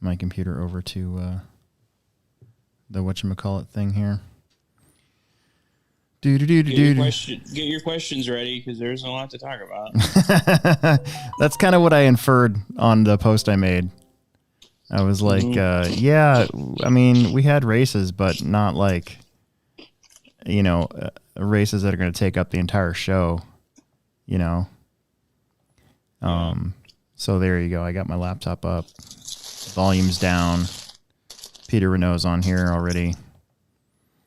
my computer over to the whatchamacallit thing here. Get your questions ready because there's a lot to talk about. That's kind of what I inferred on the post I made. I was like, yeah, I mean, we had races, but not like, races that are going to take up the entire show, So there you go. I got my laptop up. Volume's down. Peter Renault's on here already.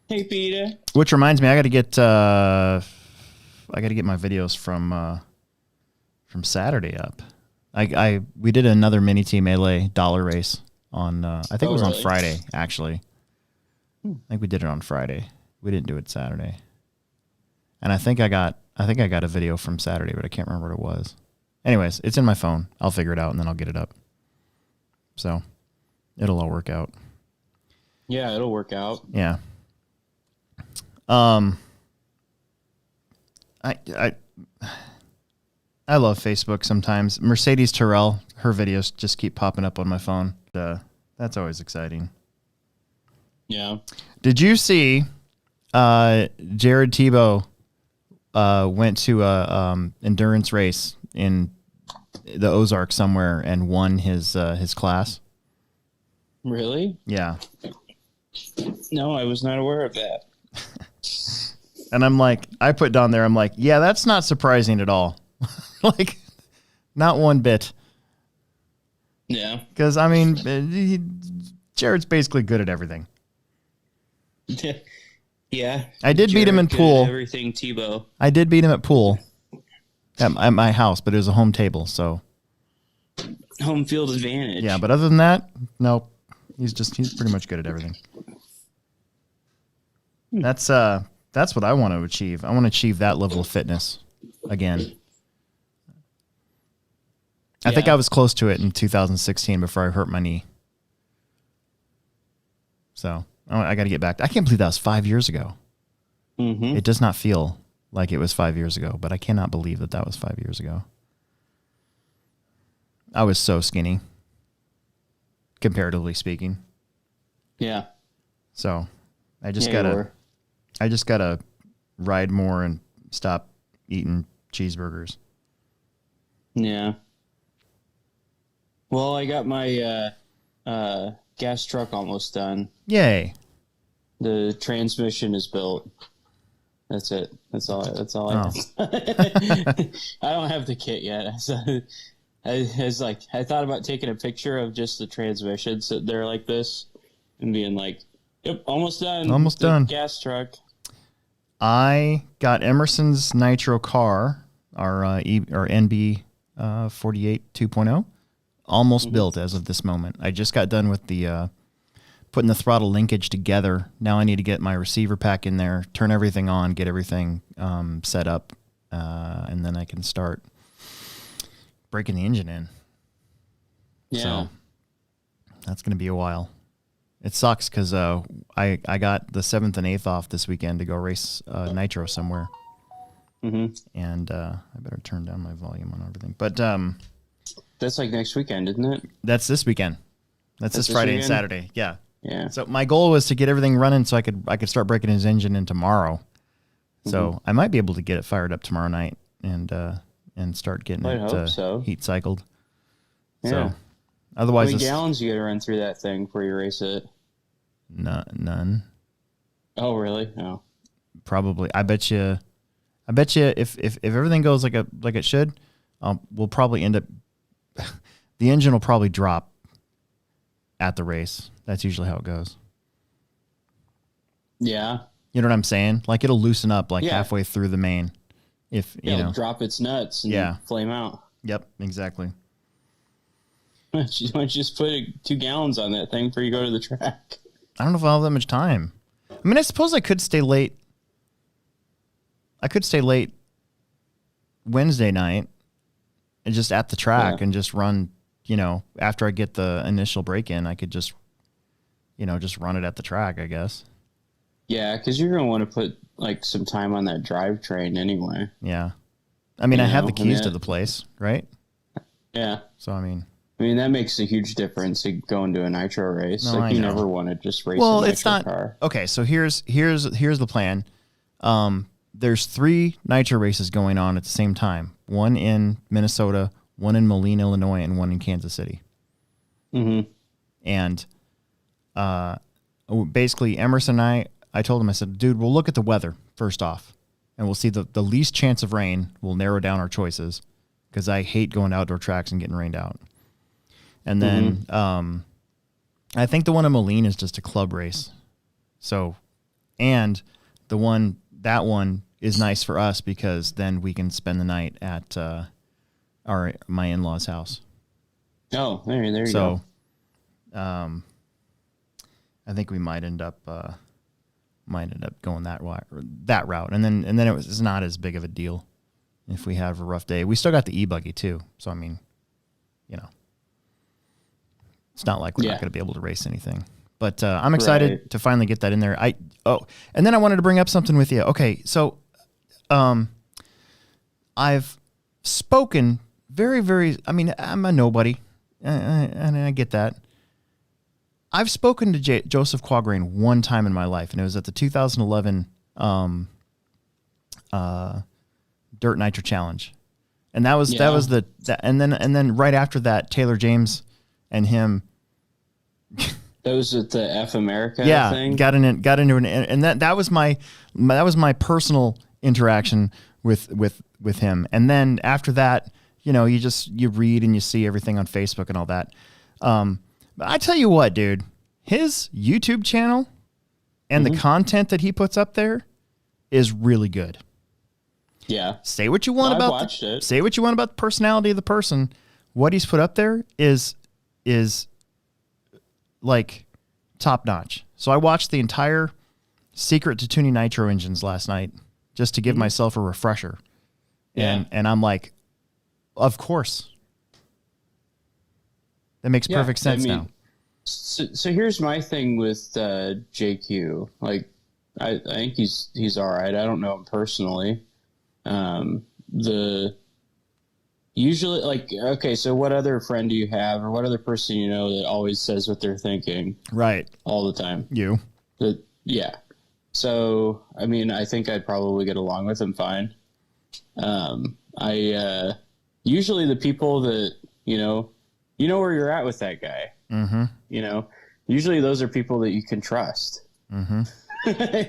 Hey, Peter. Which reminds me, I got to get my videos from Saturday up. We did another mini team melee dollar race on I think it was on Friday actually. I think we did it on Friday. We didn't do it Saturday. And I think I got a video from Saturday, but I can't remember what it was. Anyways, it's in my phone. I'll figure it out and then I'll get it up. So it'll all work out. Yeah, it'll work out. Yeah. I love Facebook sometimes. Mercedes Terrell, her videos just keep popping up on my phone. That's always exciting. Yeah. Did you see Jared Tebow went to a endurance race in the Ozarks somewhere and won his class? Really? Yeah. No, I was not aware of that. And I'm like, I put down there, I'm like, yeah, that's not surprising at all. Like, not one bit. Yeah. Because, I mean, Jared's basically good at everything. Yeah. I did beat him in pool. Everything Tebow. I did beat him at pool at my house, but it was a home table, so. Home field advantage. Yeah, but other than that, nope. He's pretty much good at everything. That's what I want to achieve. I want to achieve that level of fitness again. I think I was close to it in 2016 before I hurt my knee. So I got to get back. I can't believe that was 5 years ago. Mm-hmm. It does not feel like it was 5 years ago, but I cannot believe that was 5 years ago. I was so skinny, comparatively speaking. Yeah. So I just gotta ride more and stop eating cheeseburgers. Yeah. Well, I got my gas truck almost done. Yay! The transmission is built. That's it. That's all I have. I don't have the kit yet. So I thought about taking a picture of just the transmission sitting there like this and being like, "Yep, almost done. Almost done. Gas truck." I got Emerson's Nitro car, our NB 48 2.0, almost built as of this moment. I just got done with the putting the throttle linkage together. Now I need to get my receiver pack in there, turn everything on, get everything set up, and then I can start breaking the engine in. Yeah. So that's going to be a while. It sucks because I got the 7th and 8th off this weekend to go race Nitro somewhere. Mm-hmm. And I better turn down my volume on everything. But that's like next weekend, isn't it? That's this weekend. That's this Friday and Saturday. Yeah. Yeah. So my goal was to get everything running so I could start breaking his engine in tomorrow. So I might be able to get it fired up tomorrow night and start getting heat cycled. Yeah. So otherwise, how many gallons you got to run through that thing before you race it? None. Oh, really? No. Probably. I bet you if everything goes like it should, we'll probably end up. The engine will probably drop at the race. That's usually how it goes. Yeah. You know what I'm saying? Like it'll loosen up halfway through the main. If it'll drop its nuts and flame out. Yep, exactly. Why don't you just put 2 gallons on that thing before you go to the track? I don't know if I'll have that much time. I mean, I suppose I could stay late. Wednesday night and just at the track and just run, after I get the initial break in, I could just run it at the track, I guess. Yeah, because you're going to want to put some time on that drivetrain anyway. Yeah. I mean, I have the keys to the place, right? Yeah. So, I mean, I mean, that makes a huge difference in going to a nitro race. No, like, I you know. never want to just race a nitro car. Okay, so here's the plan. There's 3 nitro races going on at the same time. One in Minnesota, one in Moline, Illinois, and one in Kansas City. Mm-hmm. And basically, Emerson and I told him, I said, dude, we'll look at the weather first off, and we'll see the least chance of rain. We'll narrow down our choices because I hate going to outdoor tracks and getting rained out. And then I think the one in Moline is just a club race. So, and that one is nice for us because then we can spend the night at my in-laws' house. Oh, there you go. So, I think we might end up going that route, and then it's not as big of a deal if we have a rough day. We still got the e-buggy too, so I mean, it's not like we're not going to be able to race anything. But I'm excited to finally get that in there. And then I wanted to bring up something with you. Okay, so I've spoken very, very. I mean, I'm a nobody, and I get that. I've spoken to Joseph Quagrain one time in my life, and it was at the 2011 Dirt Nitro Challenge, and that was and then right after that, Taylor James and him. That was at the F America thing. got into an, and that was my personal interaction with him, and then after that, you read and you see everything on Facebook and all that. But I tell you what, dude, his YouTube channel and the content that he puts up there is really good. Yeah. Say what you want say what you want about the personality of the person. What he's put up there is like top notch. So I watched the entire Secret to Tuning Nitro Engines last night just to give myself a refresher. Yeah. And I'm like, of course. That makes perfect sense now. So here's my thing with JQ. Like, I think he's all right. I don't know him personally. Usually, like, okay, so what other friend do you have, or what other person you know that always says what they're thinking? Right. All the time. You. Yeah. So, I mean, I think I'd probably get along with him fine. Usually the people that, you know where you're at with that guy. Mm-hmm. Usually those are people that you can trust. Mm-hmm.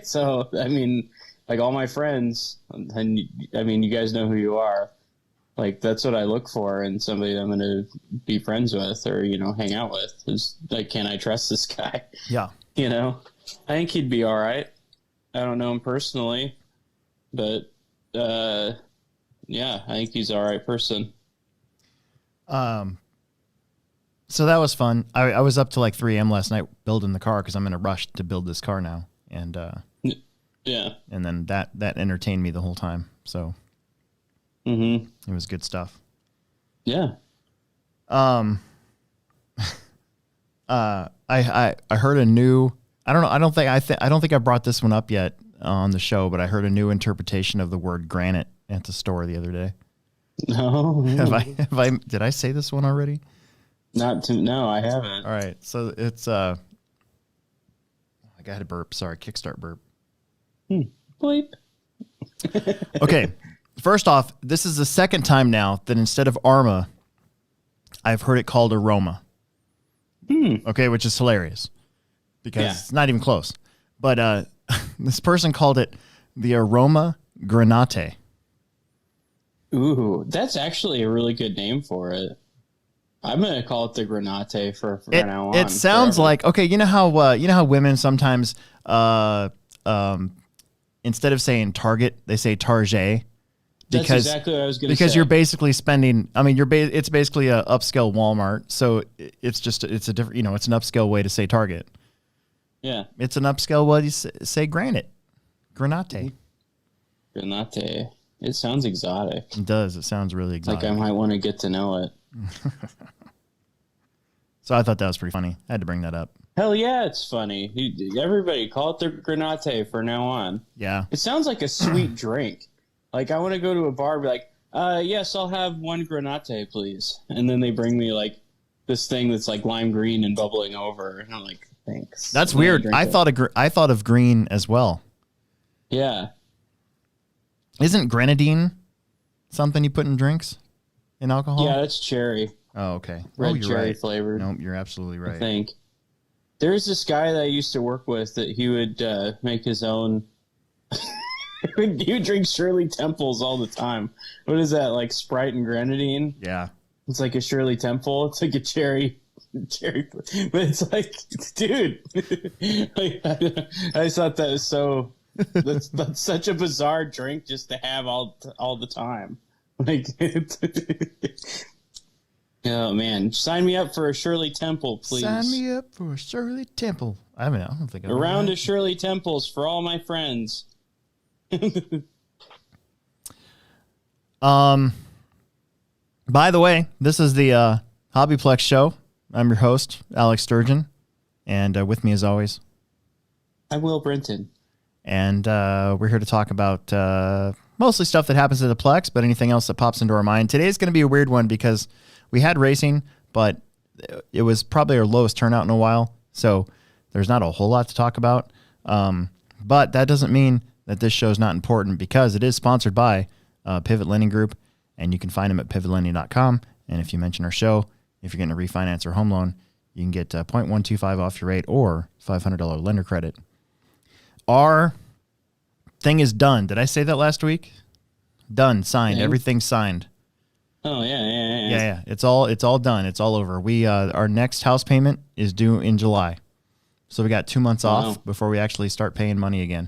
So, I mean, like all my friends, and I mean, you guys know who you are. Like, that's what I look for in somebody I'm going to be friends with or, hang out with. Is like, can I trust this guy? Yeah. I think he'd be all right. I don't know him personally, but yeah, I think he's all right person. So that was fun. I was up to like 3 a.m. last night building the car because I'm in a rush to build this car now, and yeah, and then that entertained me the whole time. So it was good stuff. Yeah. I heard a new. I don't think I brought this one up yet on the show, but I heard a new interpretation of the word granite at the store the other day. No. Did I say this one already? No, I haven't. All right. So it's I got a burp. Sorry, kickstart burp. Bleep. Okay. First off, this is the second time now that instead of Arma, I've heard it called aroma. Okay, which is hilarious because it's not even close. But this person called it the aroma granate. Ooh, that's actually a really good name for it. I'm gonna call it the granate for now on. It sounds like, okay. You know how women sometimes instead of saying Target, they say Target. That's exactly what I was going to say. Because you're basically spending. I mean, it's basically a upscale Walmart. So it's a different. It's an upscale way to say Target. Yeah, it's an upscale way to say granite. Granate. Granate. It sounds exotic. It does. It sounds really exotic. Like I might want to get to know it. So I thought that was pretty funny. I had to bring that up. Hell yeah, it's funny. Everybody call it the granate for now on. Yeah. It sounds like a sweet drink. Like, I want to go to a bar and be like, yes, I'll have one granate, please. And then they bring me, like, this thing that's like lime green and bubbling over. And I'm like, thanks. That's weird. I thought of green as well. Yeah. Isn't grenadine something you put in drinks? In alcohol? Yeah, that's cherry. Oh, okay. Red you're cherry right. flavored. Nope, you're absolutely right. I think. There's this guy that I used to work with that he would make his own. He would drink Shirley Temples all the time. What is that, like Sprite and grenadine? Yeah. It's like a Shirley Temple. It's like a cherry, but it's like, dude, I thought that was so. That's such a bizarre drink just to have all the time. Like, oh man, sign me up for a Shirley Temple, please. Sign me up for a Shirley Temple. I don't think a round of Shirley Temples for all my friends. By the way, this is the Hobbyplex show. I'm your host, Alex Sturgeon, and with me as always, I'm Will Brenton. And we're here to talk about mostly stuff that happens at the Plex, but anything else that pops into our mind. Today's going to be a weird one because we had racing, but it was probably our lowest turnout in a while, so there's not a whole lot to talk about. But that doesn't mean that this show is not important because it is sponsored by Pivot Lending Group, and you can find them at pivotlending.com. And if you mention our show, if you're getting a refinance or home loan, you can get 0.125 off your rate or $500 lender credit. Our thing is done. Did I say that last week? Done, signed, everything's signed. Oh yeah. It's all done. It's all over. We our next house payment is due in July, so we got 2 months off before we actually start paying money again.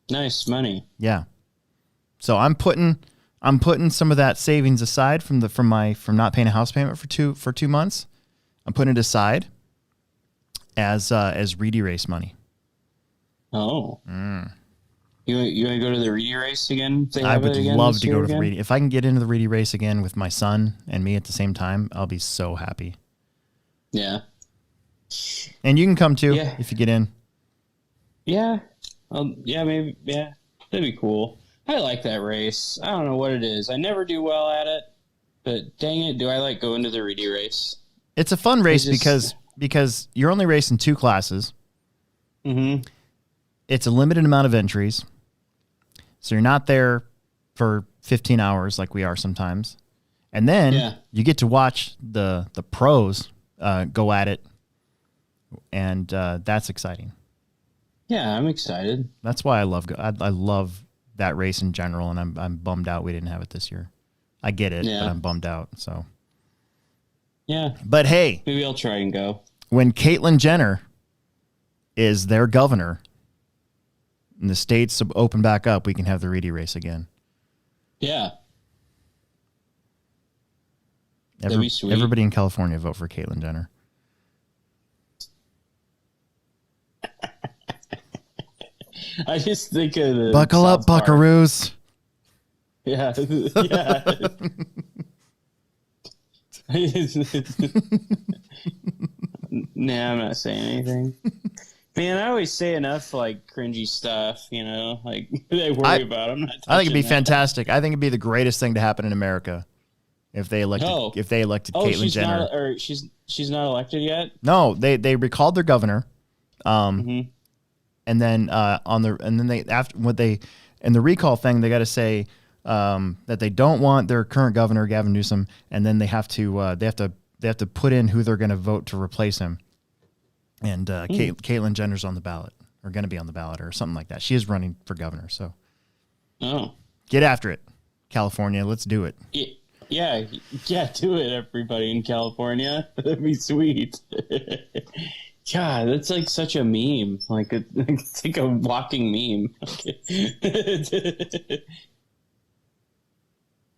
Nice money. Yeah. So I'm putting some of that savings aside from not paying a house payment for 2 months. I'm putting it aside as Reedy race money. Oh. You want to go to the Reedy race again? I would love to go to the Reedy. If I can get into the Reedy race again with my son and me at the same time, I'll be so happy. Yeah. And you can come too if you get in. Yeah. Maybe. Yeah. That'd be cool. I like that race. I don't know what it is. I never do well at it, but dang it, do I like going to the Reedy race. It's a fun race because you're only racing 2 classes. Mm-hmm. It's a limited amount of entries, so you're not there for 15 hours like we are sometimes. And then you get to watch the pros go at it, and that's exciting. Yeah, I'm excited. That's why I love that race in general, and I'm bummed out we didn't have it this year. I get it, but I'm bummed out. So yeah, but hey, maybe I'll try and go when Caitlyn Jenner is their governor. And the states open back up, we can have the Reedy race again. Yeah. That'd be sweet. Everybody in California vote for Caitlyn Jenner. I just think of the Buckle up, buckaroos. Yeah. Nah, I'm not saying anything. Man, I always say enough like cringy stuff, like I worry about. I'm not. I think it'd be fantastic. I think it'd be the greatest thing to happen in America if they elected Caitlyn Jenner. She's not elected yet. No, they recalled their governor, and then in the recall thing they got to say that they don't want their current governor Gavin Newsom, and then they have to put in who they're going to vote to replace him. And Caitlyn Jenner's on the ballot, or going to be on the ballot, or something like that. She is running for governor, so get after it, California. Let's do it. Yeah, do it, everybody in California. That'd be sweet. God, that's like such a meme. It's like a walking meme.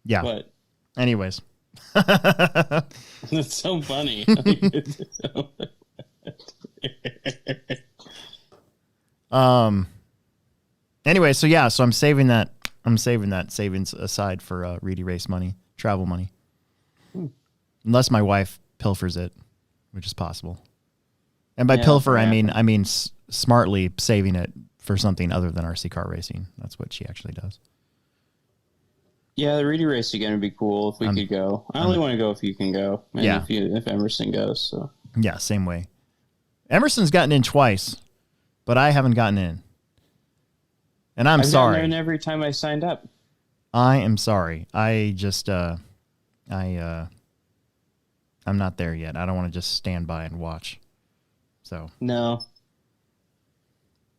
Yeah. What? Anyways, that's so funny. Anyway, so I'm saving that savings aside for Reedy race money, travel money. Unless my wife pilfers it, which is possible. And by pilfer, I mean smartly saving it for something other than RC car racing. That's what she actually does. Yeah, the Reedy race again would be cool if we could go. I only want to go if you can go, and if Emerson goes. So yeah, same way. Emerson's gotten in twice, but I haven't gotten in, and I've sorry. gotten in every time I signed up. I am sorry. I'm not there yet. I don't want to just stand by and watch. So no.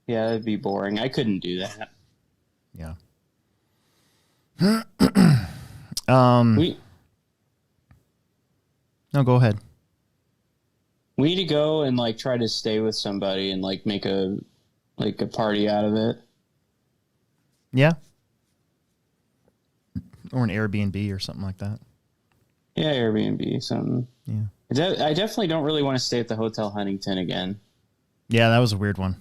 Yeah, that'd be boring. I couldn't do that. Yeah. No, go ahead. We need to go and like try to stay with somebody and like make a party out of it. Yeah. Or an Airbnb or something like that. Yeah, Airbnb, something. Yeah. I definitely don't really want to stay at the Hotel Huntington again. Yeah, that was a weird one.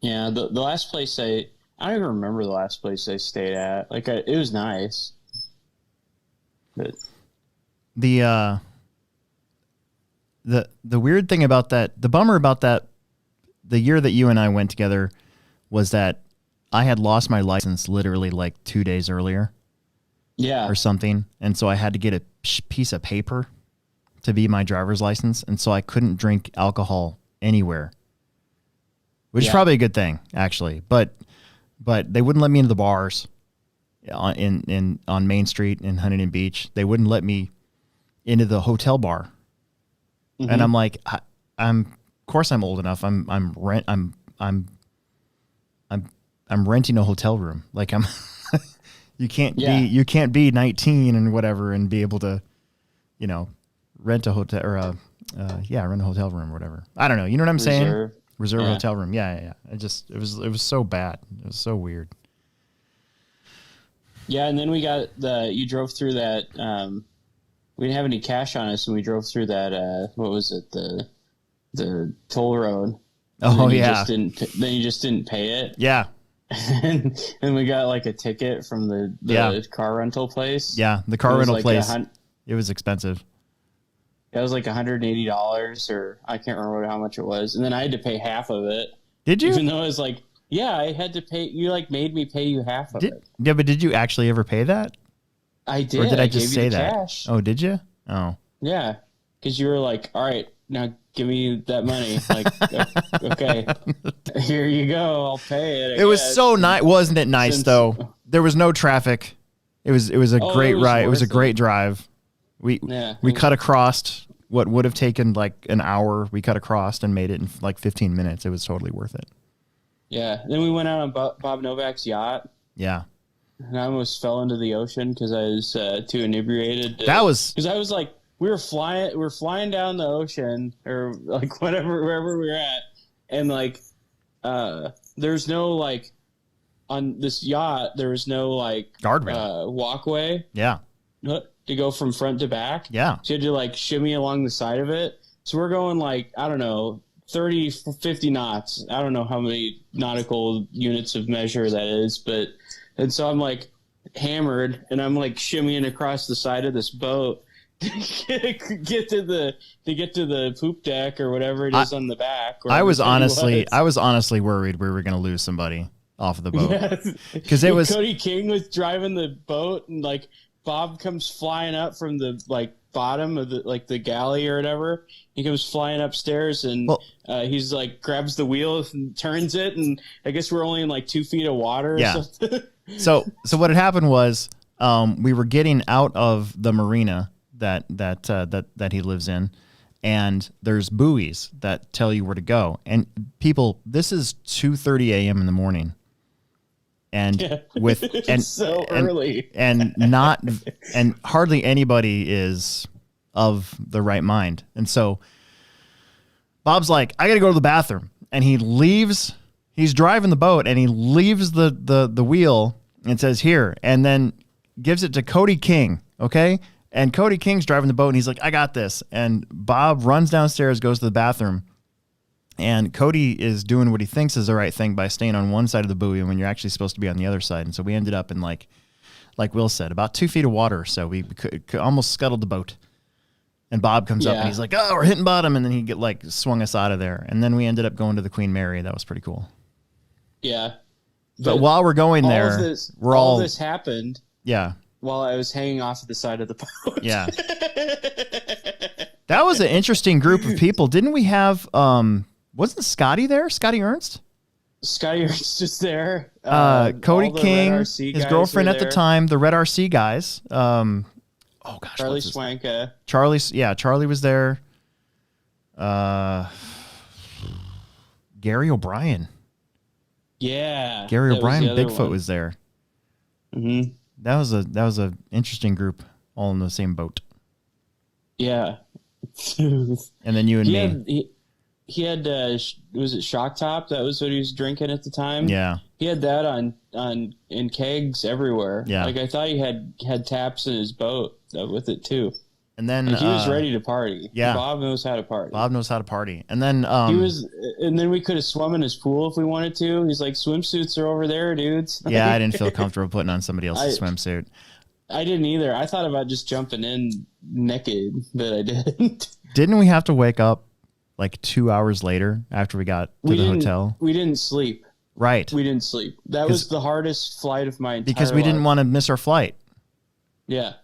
Yeah, the last place I don't even remember the last place I stayed at. Like, it was nice. But the weird thing about that, the bummer about that, the year that you and I went together was that I had lost my license literally like 2 days earlier. Yeah. Or something. And so I had to get a piece of paper to be my driver's license. And so I couldn't drink alcohol anywhere, which is probably a good thing, actually. But they wouldn't let me into the bars on Main Street in Huntington Beach. They wouldn't let me into the hotel bar. Mm-hmm. And I'm like, of course I'm old enough. I'm renting a hotel room. Like you can't be 19 and whatever and be able to, rent a hotel or rent a hotel room or whatever. I don't know. You know what I'm saying? Reserve hotel room. Yeah. It was so bad. It was so weird. Yeah, and then you drove through that. We didn't have any cash on us, and we drove through that. What was it? The toll road. Oh yeah. Then you just didn't pay it. Yeah. and we got like a ticket from the car rental place. Yeah, the car rental place. It was expensive. It was like $180, or I can't remember how much it was. And then I had to pay half of it. Did you? Even though it was like, yeah, I had to pay. You like made me pay you half of it. Yeah, but did you actually ever pay that? I did. Or did I just say that? Cash. Oh, did you? Oh. Yeah, because you were like, all right, now give me that money. Like, okay, here you go. I'll pay it. It was so nice. Wasn't it nice, though? There was no traffic. It was a great ride. It was a great drive. We cut across what would have taken like an hour. We cut across and made it in like 15 minutes. It was totally worth it. Yeah. Then we went out on Bob Novak's yacht. Yeah. And I almost fell into the ocean because I was too inebriated. Because I was like, we were flying down the ocean or like wherever we were at, and like there's no like on this yacht there was no like guardrail walkway. Yeah. To go from front to back. Yeah. So you had to like shimmy along the side of it. So we're going like, I don't know, 30, 50 knots. I don't know how many nautical units of measure that is, and so I'm like hammered and I'm like shimmying across the side of this boat to get to the poop deck or whatever it is on the back. I was honestly worried we were going to lose somebody off of the boat. Because it was Cody King was driving the boat and like Bob comes flying up from the like bottom of the galley or whatever. He comes flying upstairs and he's like grabs the wheel and turns it, and I guess we're only in like 2 feet of water. Yeah. Or something. So what had happened was we were getting out of the marina that he lives in, and there's buoys that tell you where to go. And people, this is 2:30 a.m. in the morning. And so early and hardly anybody is of the right mind. And so Bob's like, I got to go to the bathroom. And he's driving the boat and he leaves the wheel and says here, and then gives it to Cody King. Okay. And Cody King's driving the boat and he's like, I got this. And Bob runs downstairs, goes to the bathroom. And Cody is doing what he thinks is the right thing by staying on one side of the buoy when you're actually supposed to be on the other side. And so we ended up in like Will said, about 2 feet of water. So we could almost scuttled the boat. And Bob comes up and he's like, oh, we're hitting bottom. And then he swung us out of there. And then we ended up going to the Queen Mary. That was pretty cool. Yeah. But while we're going there, all this happened. Yeah. while I was hanging off at the side of the boat. Yeah. That was an interesting group of people. Didn't we have, wasn't Scotty there? Scotty Ernst? Scotty Ernst is there. Cody King, his girlfriend at the time, the Red RC guys. Oh gosh, Charlie Swanka. Charlie was there. Gary O'Brien. Yeah. Gary O'Brien, Bigfoot was there. Mm-hmm. That was a interesting group, all in the same boat. Yeah. And then you and me. He had was it Shock Top? That was what he was drinking at the time. Yeah. He had that on in kegs everywhere. Yeah. Like I thought he had taps in his boat with it too. And then he was ready to party. Yeah. Bob knows how to party. And then and then we could have swum in his pool if we wanted to. He's like, swimsuits are over there, dudes. Yeah, I didn't feel comfortable putting on somebody else's swimsuit. I didn't either. I thought about just jumping in naked, but I didn't. Didn't we have to wake up like 2 hours later after we got to the hotel? We didn't sleep. Right. We didn't sleep. That was the hardest flight of my entire life. Because we didn't want to miss our flight. Yeah.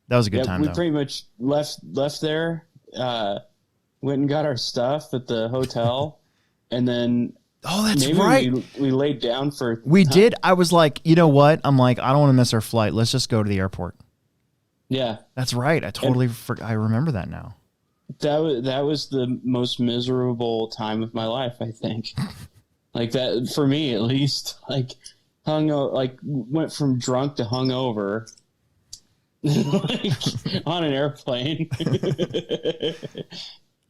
That was a good time, we pretty much left there, went and got our stuff at the hotel, and then that's right. We laid down for We did. I was like, you know what? I'm like, I don't want to miss our flight. Let's just go to the airport. Yeah. That's right. I totally forgot. I remember that now. That was the most miserable time of my life, I think. Like that, for me at least. Like went from drunk to hungover. Like, on an airplane.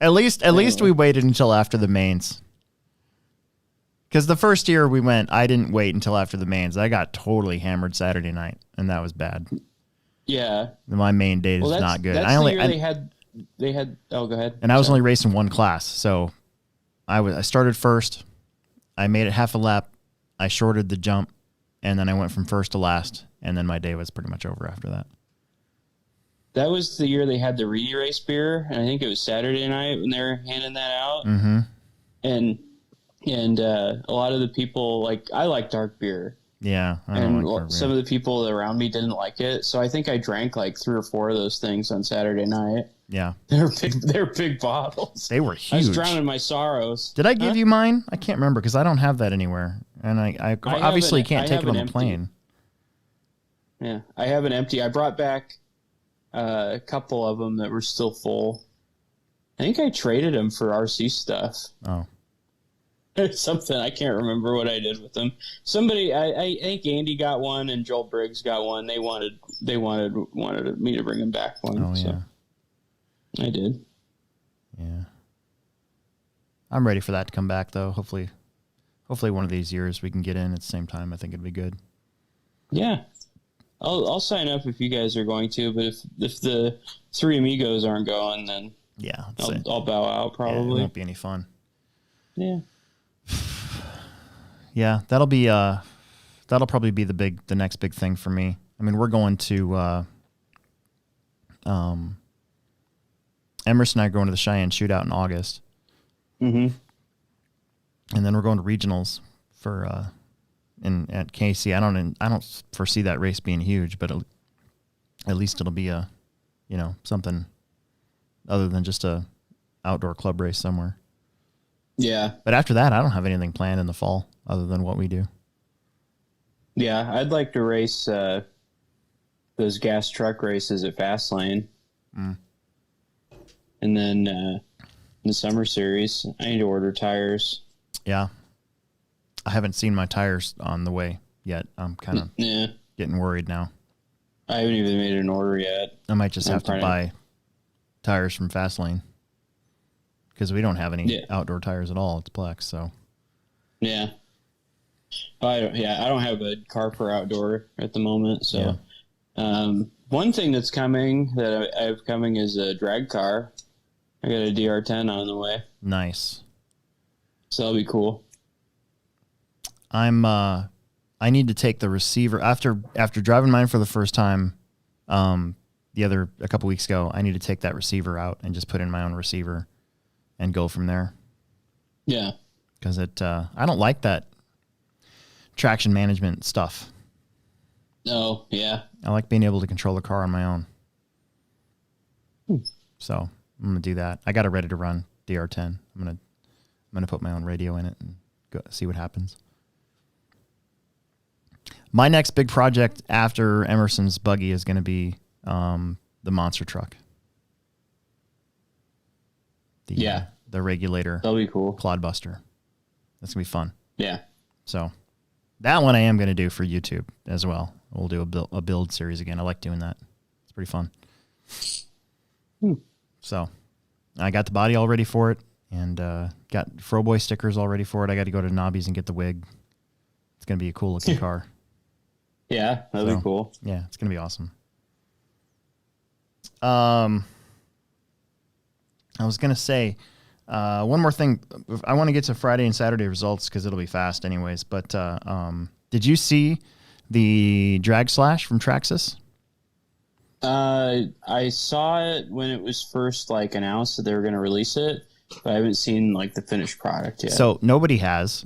At least we waited until after the mains. Because the first year we went, I didn't wait until after the mains. I got totally hammered Saturday night, and that was bad. Yeah, my main date is not good. That's the year they had. Oh, go ahead. And I was only racing one class, so I started first. I made it half a lap. I shorted the jump, and then I went from first to last, and then my day was pretty much over after that. That was the year they had the Reedy Race beer, and I think it was Saturday night when they were handing that out. Mm-hmm. And a lot of the people, like, I like dark beer. Yeah. Some of the people around me didn't like it, so I think I drank like 3 or 4 of those things on Saturday night. Yeah. They're big bottles. They were huge. I was drowning my sorrows. Did I give you mine? I can't remember because I don't have that anywhere, and I obviously can't take it on the plane. Yeah, I have an empty. I brought back a couple of them that were still full. I think I traded them for RC stuff. Oh. Something. I can't remember what I did with them. Somebody, I think Andy got one and Joel Briggs got one. They wanted me to bring them back one. Oh, yeah. So I did. Yeah. I'm ready for that to come back, though. Hopefully one of these years we can get in at the same time. I think it'd be good. Yeah. I'll sign up if you guys are going to, but if the 3 amigos aren't going, then yeah, I'll bow out probably. Yeah, it won't be any fun. Yeah. Yeah, that'll probably be the next big thing for me. I mean, we're going to Emerson and I are going to the Cheyenne Shootout in August. Mm-hmm. And then we're going to regionals for at KC. I don't foresee that race being huge, but at least it'll be something other than just a outdoor club race somewhere. Yeah. But after that, I don't have anything planned in the fall other than what we do. Yeah, I'd like to race those gas truck races at Fastlane. Mm. And then the summer series, I need to order tires. Yeah. I haven't seen my tires on the way yet. I'm kind of getting worried now. I haven't even made an order yet. I might just have to buy tires from Fastlane because we don't have any outdoor tires at all. It's Plex, so. Yeah. I don't have a car for outdoor at the moment, so. Yeah. One thing that's coming that I have coming is a drag car. I got a DR10 on the way. Nice. So that'll be cool. I need to take the receiver after driving mine for the first time a couple weeks ago. I need to take that receiver out and just put in my own receiver and go from there. Yeah. Because I don't like that traction management stuff. Oh, yeah. I like being able to control the car on my own. Hmm. So I'm gonna do that. I got it ready to run DR10. I'm gonna put my own radio in it and go see what happens. My next big project after Emerson's buggy is going to be the monster truck. The regulator. That'll be cool. Clodbuster. That's going to be fun. Yeah. So that one I am going to do for YouTube as well. We'll do a build series again. I like doing that. It's pretty fun. So I got the body all ready for it and got Froboy stickers all ready for it. I got to go to Nobby's and get the wig. It's going to be a cool looking car. Yeah, that'd be cool. Yeah, it's going to be awesome. I was going to say one more thing. I want to get to Friday and Saturday results because it'll be fast anyways. But did you see the drag slash from Traxxas? I saw it when it was first like announced that they were going to release it, but I haven't seen like the finished product yet. So nobody has,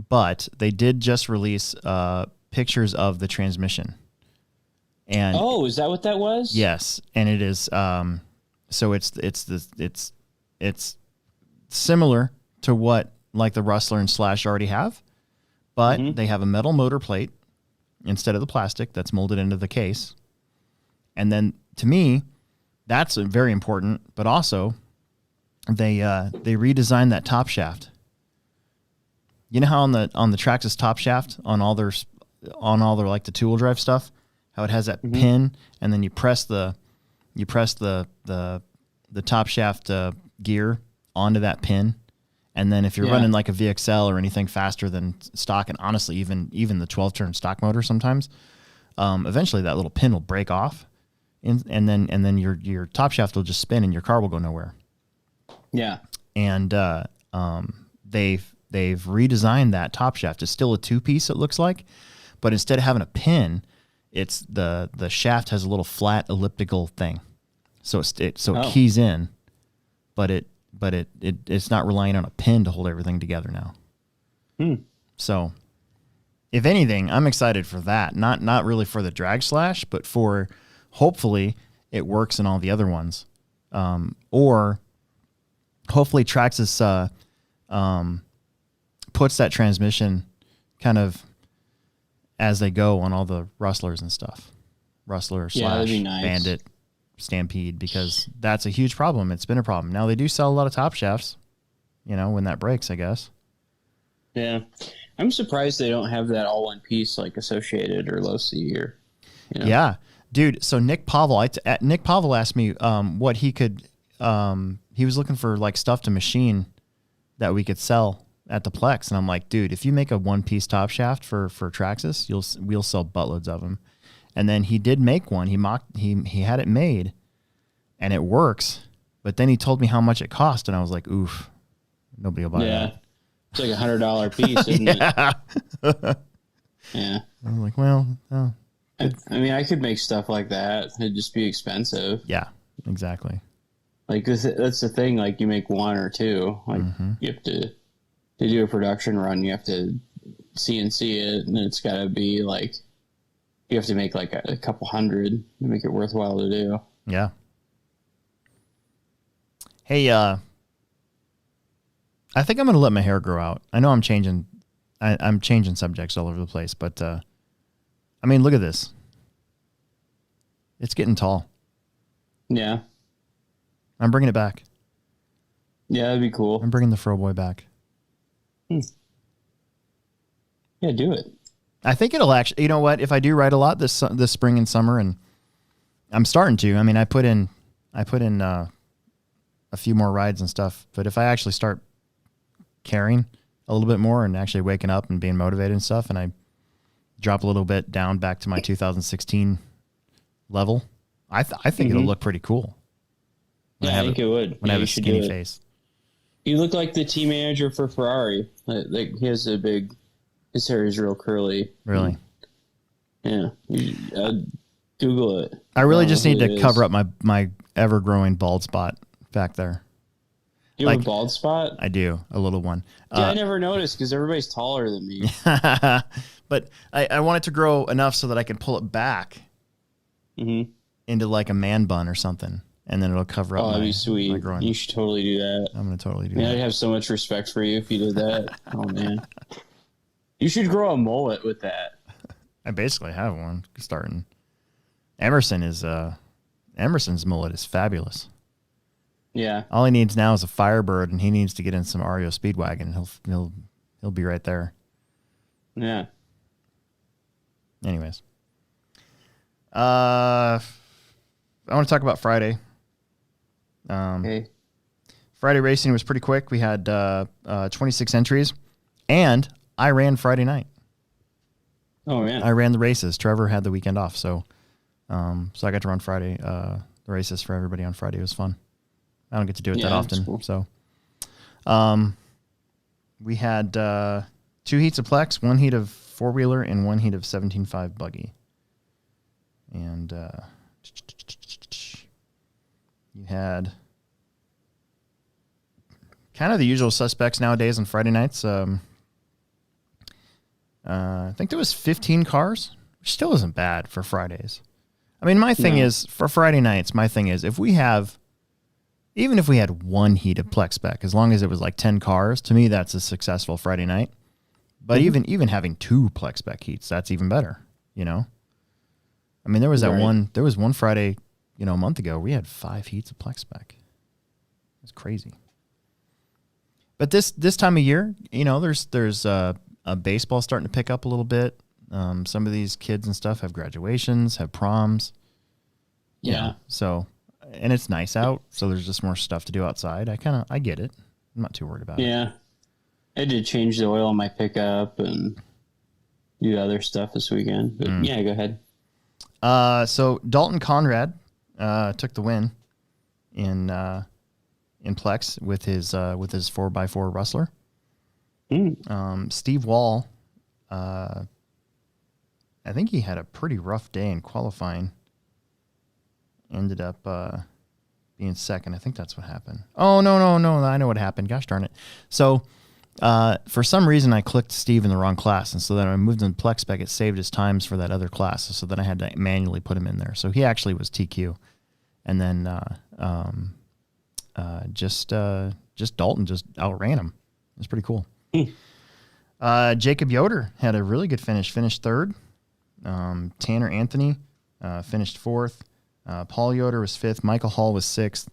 but they did just release pictures of the transmission. And is that what that was? Yes, and it is. So it's similar to what like the Rustler and Slash already have, but they have a metal motor plate instead of the plastic that's molded into the case. And then to me, that's very important. But also, they redesigned that top shaft. You know how on the Traxxas top shaft on all their like the two-wheel drive stuff, how it has that pin, and then you press the top shaft gear onto that pin, and then if you're running like a VXL or anything faster than stock, and honestly even the 12-turn stock motor sometimes, eventually that little pin will break off, and then your top shaft will just spin and your car will go nowhere. Yeah, and they've redesigned that top shaft. It's still a two-piece, it looks like. But instead of having a pin, it's the shaft has a little flat elliptical thing, so it keys in, but it's not relying on a pin to hold everything together now. So, if anything, I'm excited for that. Not really for the drag slash, but for hopefully it works in all the other ones, or hopefully Traxxas puts that transmission kind of as they go on all the Rustlers and stuff. Rustler slash Bandit, Stampede, because that's a huge problem. It's been a problem. Now they do sell a lot of top shafts, when that breaks, I guess. Yeah. I'm surprised they don't have that all one piece like Associated or Losi or Yeah. Dude, so Nick Pavel asked me what he could he was looking for like stuff to machine that we could sell at the Plex, and I'm like, dude, if you make a one-piece top shaft for Traxxas, we'll sell buttloads of them. And then he did make one. He had it made, and it works. But then he told me how much it cost, and I was like, oof, nobody will buy that. It's like $100 piece, isn't it? Yeah. I was like, well, I mean, I could make stuff like that. It'd just be expensive. Yeah, exactly. Like that's the thing. Like you make one or two. Like you have to do a production run. You have to CNC it, and it's got to be like you have to make like a couple hundred to make it worthwhile to do. Yeah. Hey, I think I'm gonna let my hair grow out. I know I'm changing subjects all over the place, but I mean, look at this. It's getting tall. Yeah. I'm bringing it back. Yeah, that'd be cool. I'm bringing the Froboy back. Yeah, do it. I think it'll actually, you know what? If I do ride a lot this spring and summer, and I'm starting to, I mean, I put in a few more rides and stuff, but if I actually start caring a little bit more and actually waking up and being motivated and stuff, and I drop a little bit down back to my 2016 level, I think it'll look pretty cool. Yeah, I think it would. When I have a skinny face. You look like the team manager for Ferrari. Like he has his hair is real curly. Really? Yeah. Google it. I really just need to cover up my ever-growing bald spot back there. You have a bald spot? I do, a little one. Yeah, I never noticed because everybody's taller than me. But I want it to grow enough so that I can pull it back into like a man bun or something, and then it'll cover up. Oh, that'd be sweet. You should totally do that. I'm gonna totally do that. I'd have so much respect for you if you did that. Oh man, you should grow a mullet with that. I basically have one starting. Emerson's mullet is fabulous. Yeah. All he needs now is a Firebird, and he needs to get in some REO Speedwagon, and he'll be right there. Yeah. Anyways, I want to talk about Friday. Okay. Friday racing was pretty quick. We had 26 entries, and I ran Friday night. Oh man. I ran the races. Trevor had the weekend off, so I got to run Friday. The races for everybody on Friday. It was fun. I don't get to do it that often. Cool. So, we had 2 heats of Plex, 1 heat of 4-wheeler, and 1 heat of 17.5 buggy. And you had kind of the usual suspects nowadays on Friday nights. I think there was 15 cars, which still isn't bad for Fridays. I mean, my thing is, for Friday nights, even if we had 1 heat of Plex spec, as long as it was like 10 cars, to me, that's a successful Friday night. But even having 2 Plex spec heats, that's even better, you know? I mean, there was one Friday, a month ago, we had 5 heats of Plex spec. It's crazy. But this time of year, there's a baseball starting to pick up a little bit. Some of these kids and stuff have graduations, have proms. Yeah. So, and it's nice out, so there's just more stuff to do outside. I get it. I'm not too worried about it. Yeah. I did change the oil on my pickup and do other stuff this weekend. But yeah, go ahead. So Dalton Conrad took the win in Plex with his 4x4 Rustler. Steve Wall, I think he had a pretty rough day in qualifying. Ended up being second. I think that's what happened. Oh, no. I know what happened. Gosh darn it. So for some reason, I clicked Steve in the wrong class. And so then I moved in Plex spec. It saved his times for that other class. So then I had to manually put him in there. So he actually was TQ. And then just Dalton just outran him. It was pretty cool. Jacob Yoder had a really good finish. Finished third. Tanner Anthony finished fourth. Paul Yoder was fifth. Michael Hall was sixth.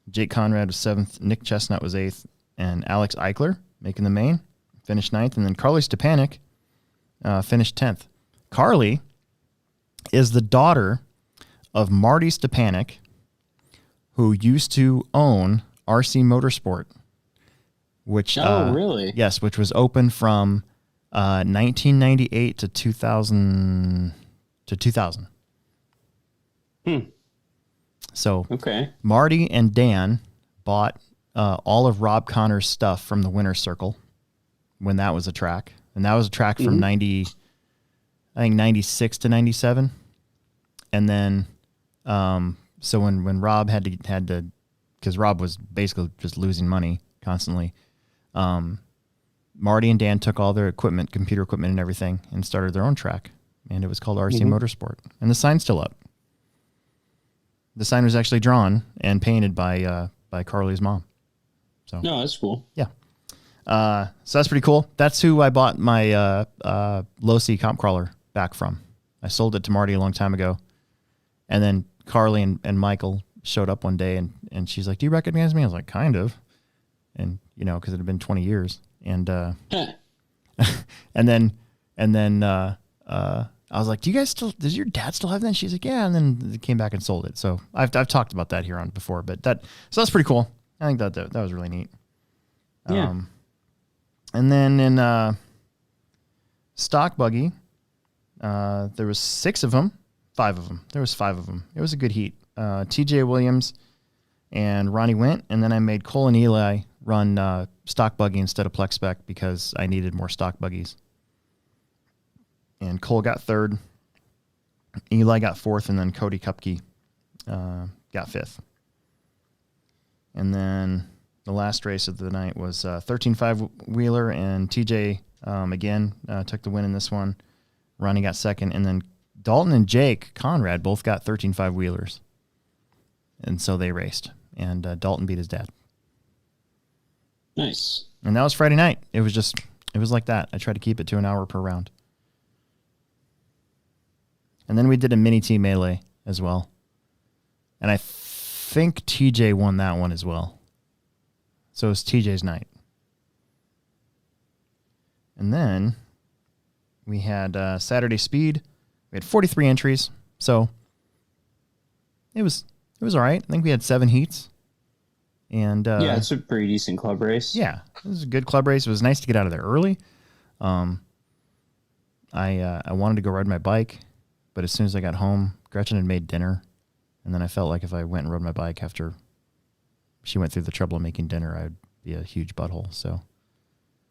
Jake Conrad was seventh. Nick Chestnut was eighth. And Alex Eichler, making the main, finished ninth. And then Carly Stepanek finished 10th. Carly is the daughter of Marty Stepanek, who used to own RC Motorsport. Which, really? Yes, which was open from 1998 to 2000. So okay. Marty and Dan bought all of Rob Connor's stuff from the Winner's Circle when that was a track. And that was a track from 96 to 97. And then, so when Rob had to, because Rob was basically just losing money constantly, Marty and Dan took all their equipment, computer equipment and everything, and started their own track. And it was called RC Motorsport. And the sign's still up. The sign was actually drawn and painted by Carly's mom. So no, that's cool. Yeah. So that's pretty cool. That's who I bought my low-C comp crawler back from. I sold it to Marty a long time ago. And then Carly and Michael showed up one day, and she's like, "Do you recognize me?" I was like, "Kind of." And, because it had been 20 years. And and then I was like, does your dad still have that? And she's like, yeah. And then they came back and sold it. So I've talked about that here on before, but so that's pretty cool. I think that was really neat. Yeah. And then in stock buggy, there was 5 of them. There was 5 of them. It was a good heat. TJ Williams and Ronnie went, and then I made Cole and Eli run stock buggy instead of Plex spec because I needed more stock buggies. And Cole got third, Eli got fourth, and then Cody Kupke got fifth. And then the last race of the night was 13.5 wheeler, and TJ again took the win in this one. Ronnie got second, and then Dalton and Jake Conrad both got 13.5 wheelers, and so they raced. And Dalton beat his dad. Nice. And that was Friday night. It was like that. I tried to keep it to an hour per round. And then we did a mini team melee as well. And I think TJ won that one as well. So it was TJ's night. And then we had Saturday Speed. We had 43 entries. So it was all right. I think we had 7 heats. And yeah, it's a pretty decent club race. Yeah, it was a good club race. It was nice to get out of there early. I wanted to go ride my bike, but as soon as I got home, Gretchen had made dinner, and then I felt like if I went and rode my bike after she went through the trouble of making dinner, I'd be a huge butthole. So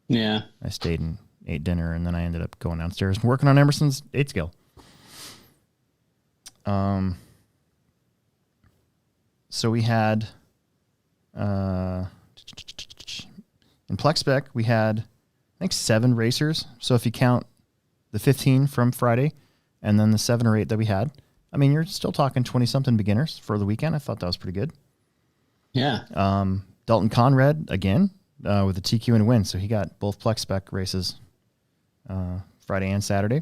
yeah, I stayed and ate dinner, and then I ended up going downstairs and working on Emerson's 8 scale. So we had in Plex Spec, we had, I think, 7 racers. So if you count the 15 from Friday and then the 7 or 8 that we had, I mean, you're still talking 20-something beginners for the weekend. I thought that was pretty good. Yeah. Dalton Conrad, again, with a TQ and a win. So he got both Plex Spec races Friday and Saturday.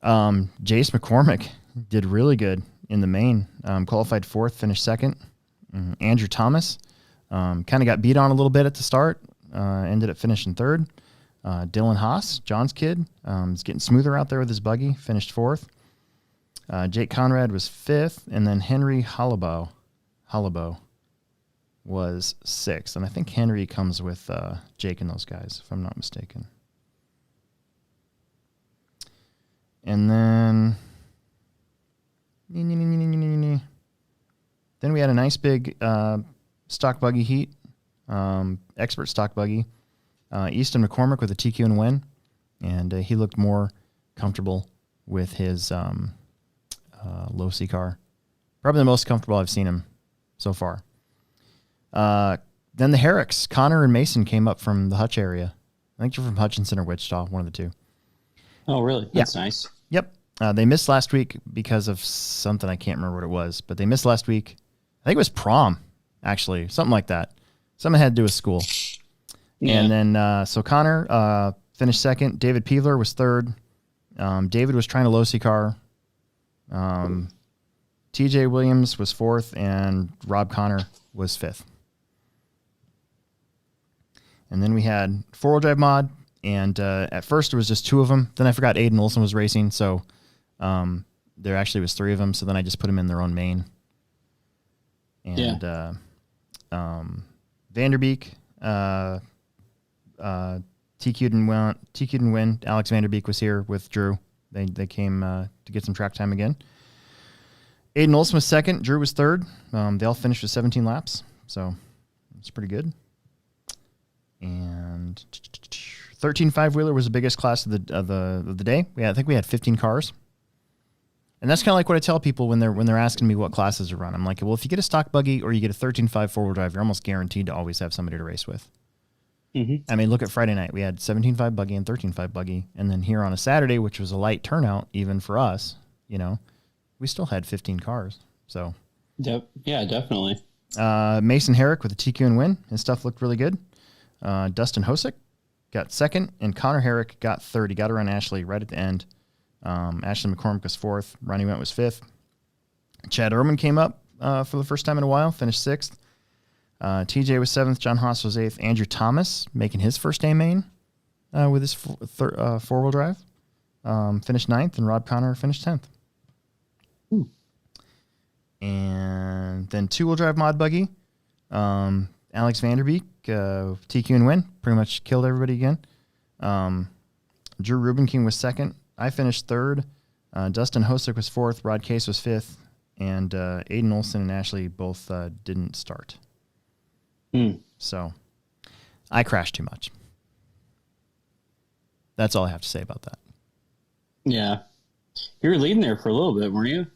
Jace McCormick did really good in the main. Qualified 4th, finished 2nd. Andrew Thomas kind of got beat on a little bit at the start. Ended up finishing 3rd. Dylan Haas, John's kid, is getting smoother out there with his buggy. Finished 4th. Jake Conrad was 5th, and then Henry Hallibow was 6th. And I think Henry comes with Jake and those guys, if I'm not mistaken. And then we had a nice big stock buggy heat, expert stock buggy. Easton McCormick with a TQ and win, and he looked more comfortable with his low C car. Probably the most comfortable I've seen him so far. Then the Herricks, Connor and Mason, came up from the Hutch area. I think they're from Hutchinson or Wichita, one of the two. Oh, really? That's nice. Yep. They missed last week because of something. I can't remember what it was, but they missed last week. I think it was prom, actually, something like that. Something had to do with school. Yeah. And then, so Connor finished 2nd. David Peevler was 3rd. David was trying to low C car. TJ Williams was 4th, and Rob Connor was 5th. And then we had 4-wheel drive mod, and at first it was just 2 of them. Then I forgot Aiden Olson was racing, so there actually was 3 of them. So then I just put them in their own main. And Vanderbeek TQ'd and win. Alex Vanderbeek was here with Drew. They came to get some track time again. Aiden Olson was 2nd. Drew was 3rd. They all finished with 17 laps, so it's pretty good. And 13.5 wheeler was the biggest class of the day. I think we had 15 cars. And that's kind of like what I tell people when they're asking me what classes to run. I'm like, well, if you get a stock buggy or you get a 13.5 4-wheel drive, you're almost guaranteed to always have somebody to race with. Mm-hmm. I mean, look at Friday night. We had 17.5 buggy and 13.5 buggy. And then here on a Saturday, which was a light turnout, even for us, we still had 15 cars. So, yep. Yeah, definitely. Mason Herrick with a TQ and win. His stuff looked really good. Dustin Hosick got 2nd, and Connor Herrick got 3rd. He got around Ashley right at the end. Ashley McCormick was 4th. Ronnie Went was 5th. Chad Ehrman came up for the first time in a while, finished 6th. TJ was 7th. John Haas was 8th. Andrew Thomas making his first day main with his 4-wheel drive. Finished 9th, and Rob Connor finished 10th. Ooh. And then 2-wheel drive mod buggy. Alex Vanderbeek, TQ and win. Pretty much killed everybody again. Drew Rubenking was 2nd. I finished 3rd. Dustin Hosick was 4th. Rod Case was 5th. And Aiden Olson and Ashley both didn't start. So I crashed too much. That's all I have to say about that. Yeah. You were leading there for a little bit, weren't you?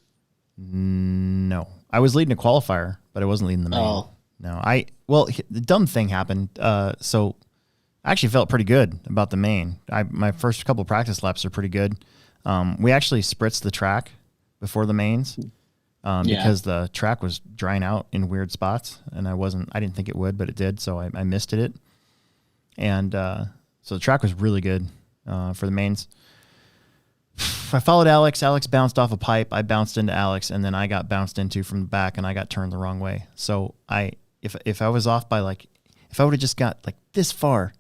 No. I was leading a qualifier, but I wasn't leading the main. Oh. No, the dumb thing happened. So I actually felt pretty good about the main. My first couple of practice laps are pretty good. We actually spritzed the track before the mains because the track was drying out in weird spots, and I didn't think it would, but it did, so I misted it. And so the track was really good for the mains. I followed Alex. Alex bounced off a pipe. I bounced into Alex, and then I got bounced into from the back, and I got turned the wrong way. So if I was off by if I would have just got this far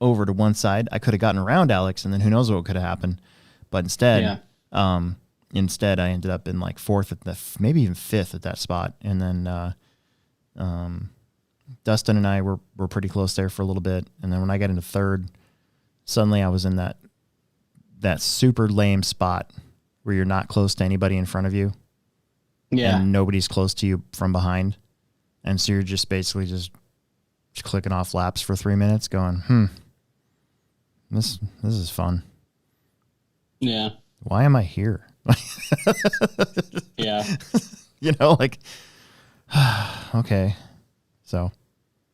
over to one side, I could have gotten around Alex, and then who knows what could have happened. But instead, I ended up in fourth maybe even fifth at that spot, and then Dustin and I were pretty close there for a little bit, and then when I got into third, suddenly I was in that super lame spot where you're not close to anybody in front of you, and nobody's close to you from behind, and so you're just basically just clicking off laps for 3 minutes, going, this is fun. Yeah. Why am I here? Yeah. Okay. So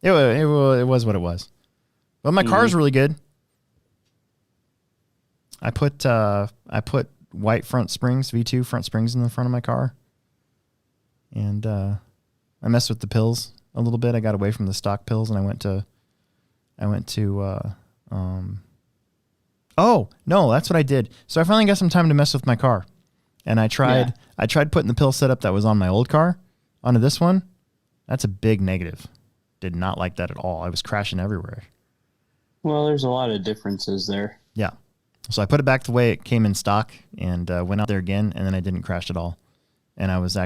it was what it was. But my car's really good. I put white front springs, V2 front springs in the front of my car. And I messed with the pills a little bit. I got away from the stock pills and I went to oh, no, that's what I did. So I finally got some time to mess with my car. And I tried putting the pill setup that was on my old car onto this one. That's a big negative. Did not like that at all. I was crashing everywhere. Well, there's a lot of differences there. Yeah. So I put it back the way it came in stock and went out there again, and then I didn't crash at all. And I was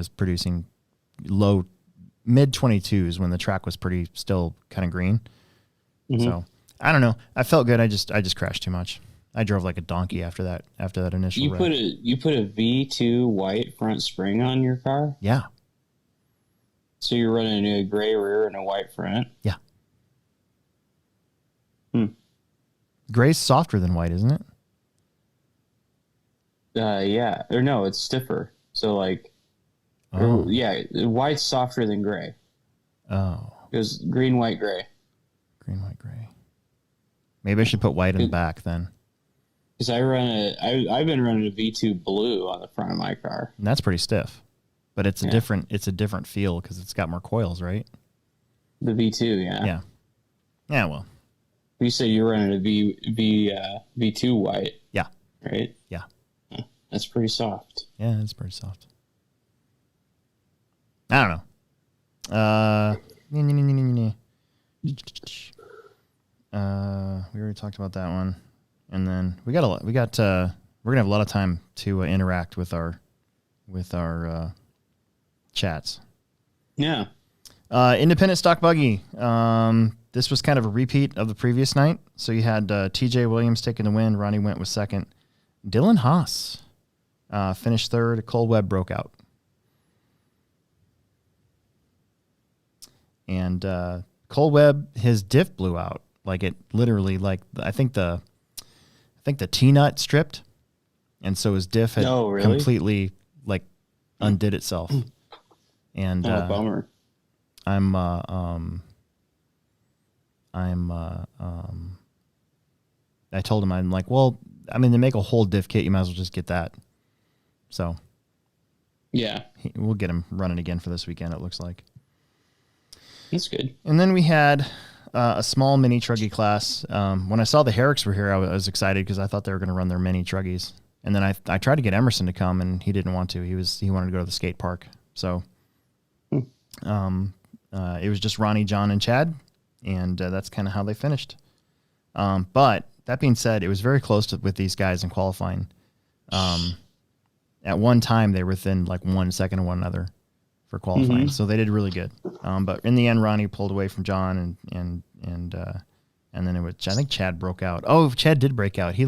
producing low, mid 22s when the track was pretty still kind of green. Mm-hmm. So I don't know. I felt good. I just crashed too much. I drove like a donkey after that initial wreck. You put a V2 white front spring on your car? Yeah. So you're running a gray rear and a white front? Yeah. Gray's softer than white, isn't it? Yeah. Or no, it's stiffer. So white's softer than gray. Oh. It goes green, white, gray. Green, white, gray. Maybe I should put white in the back then. Because I've been running a V2 blue on the front of my car. And that's pretty stiff. But it's a different feel because it's got more coils, right? The V2, yeah. Yeah. Yeah, well. You say you're running a V2 white. Yeah. Right? Yeah. That's pretty soft. Yeah, it's pretty soft. I don't know. We already talked about that one. And then we're gonna have a lot of time to interact with our chats. Yeah. Independent stock buggy. This was kind of a repeat of the previous night. So you had TJ Williams taking the win. Ronnie Went was second. Dylan Haas finished third. Cole Webb broke out. And Cole Webb, his diff blew out. Like it literally, I think the T-nut stripped. And so his diff had completely undid itself. And bummer. I told him, I'm like, well, I mean, they make a whole diff kit. You might as well just get that. So yeah, we'll get him running again for this weekend. It looks like. That's good. And then we had a small mini truggy class. When I saw the Herricks were here, I was excited because I thought they were going to run their mini truggies. And then I tried to get Emerson to come, and he didn't want to. He wanted to go to the skate park. So, it was just Ronnie, John, and Chad, and that's kind of how they finished. But that being said, it was very close with these guys in qualifying. At one time, they were within 1 second of one another for qualifying, so they did really good. But in the end, Ronnie pulled away from John, and then it was, I think Chad broke out. Oh, Chad did break out. He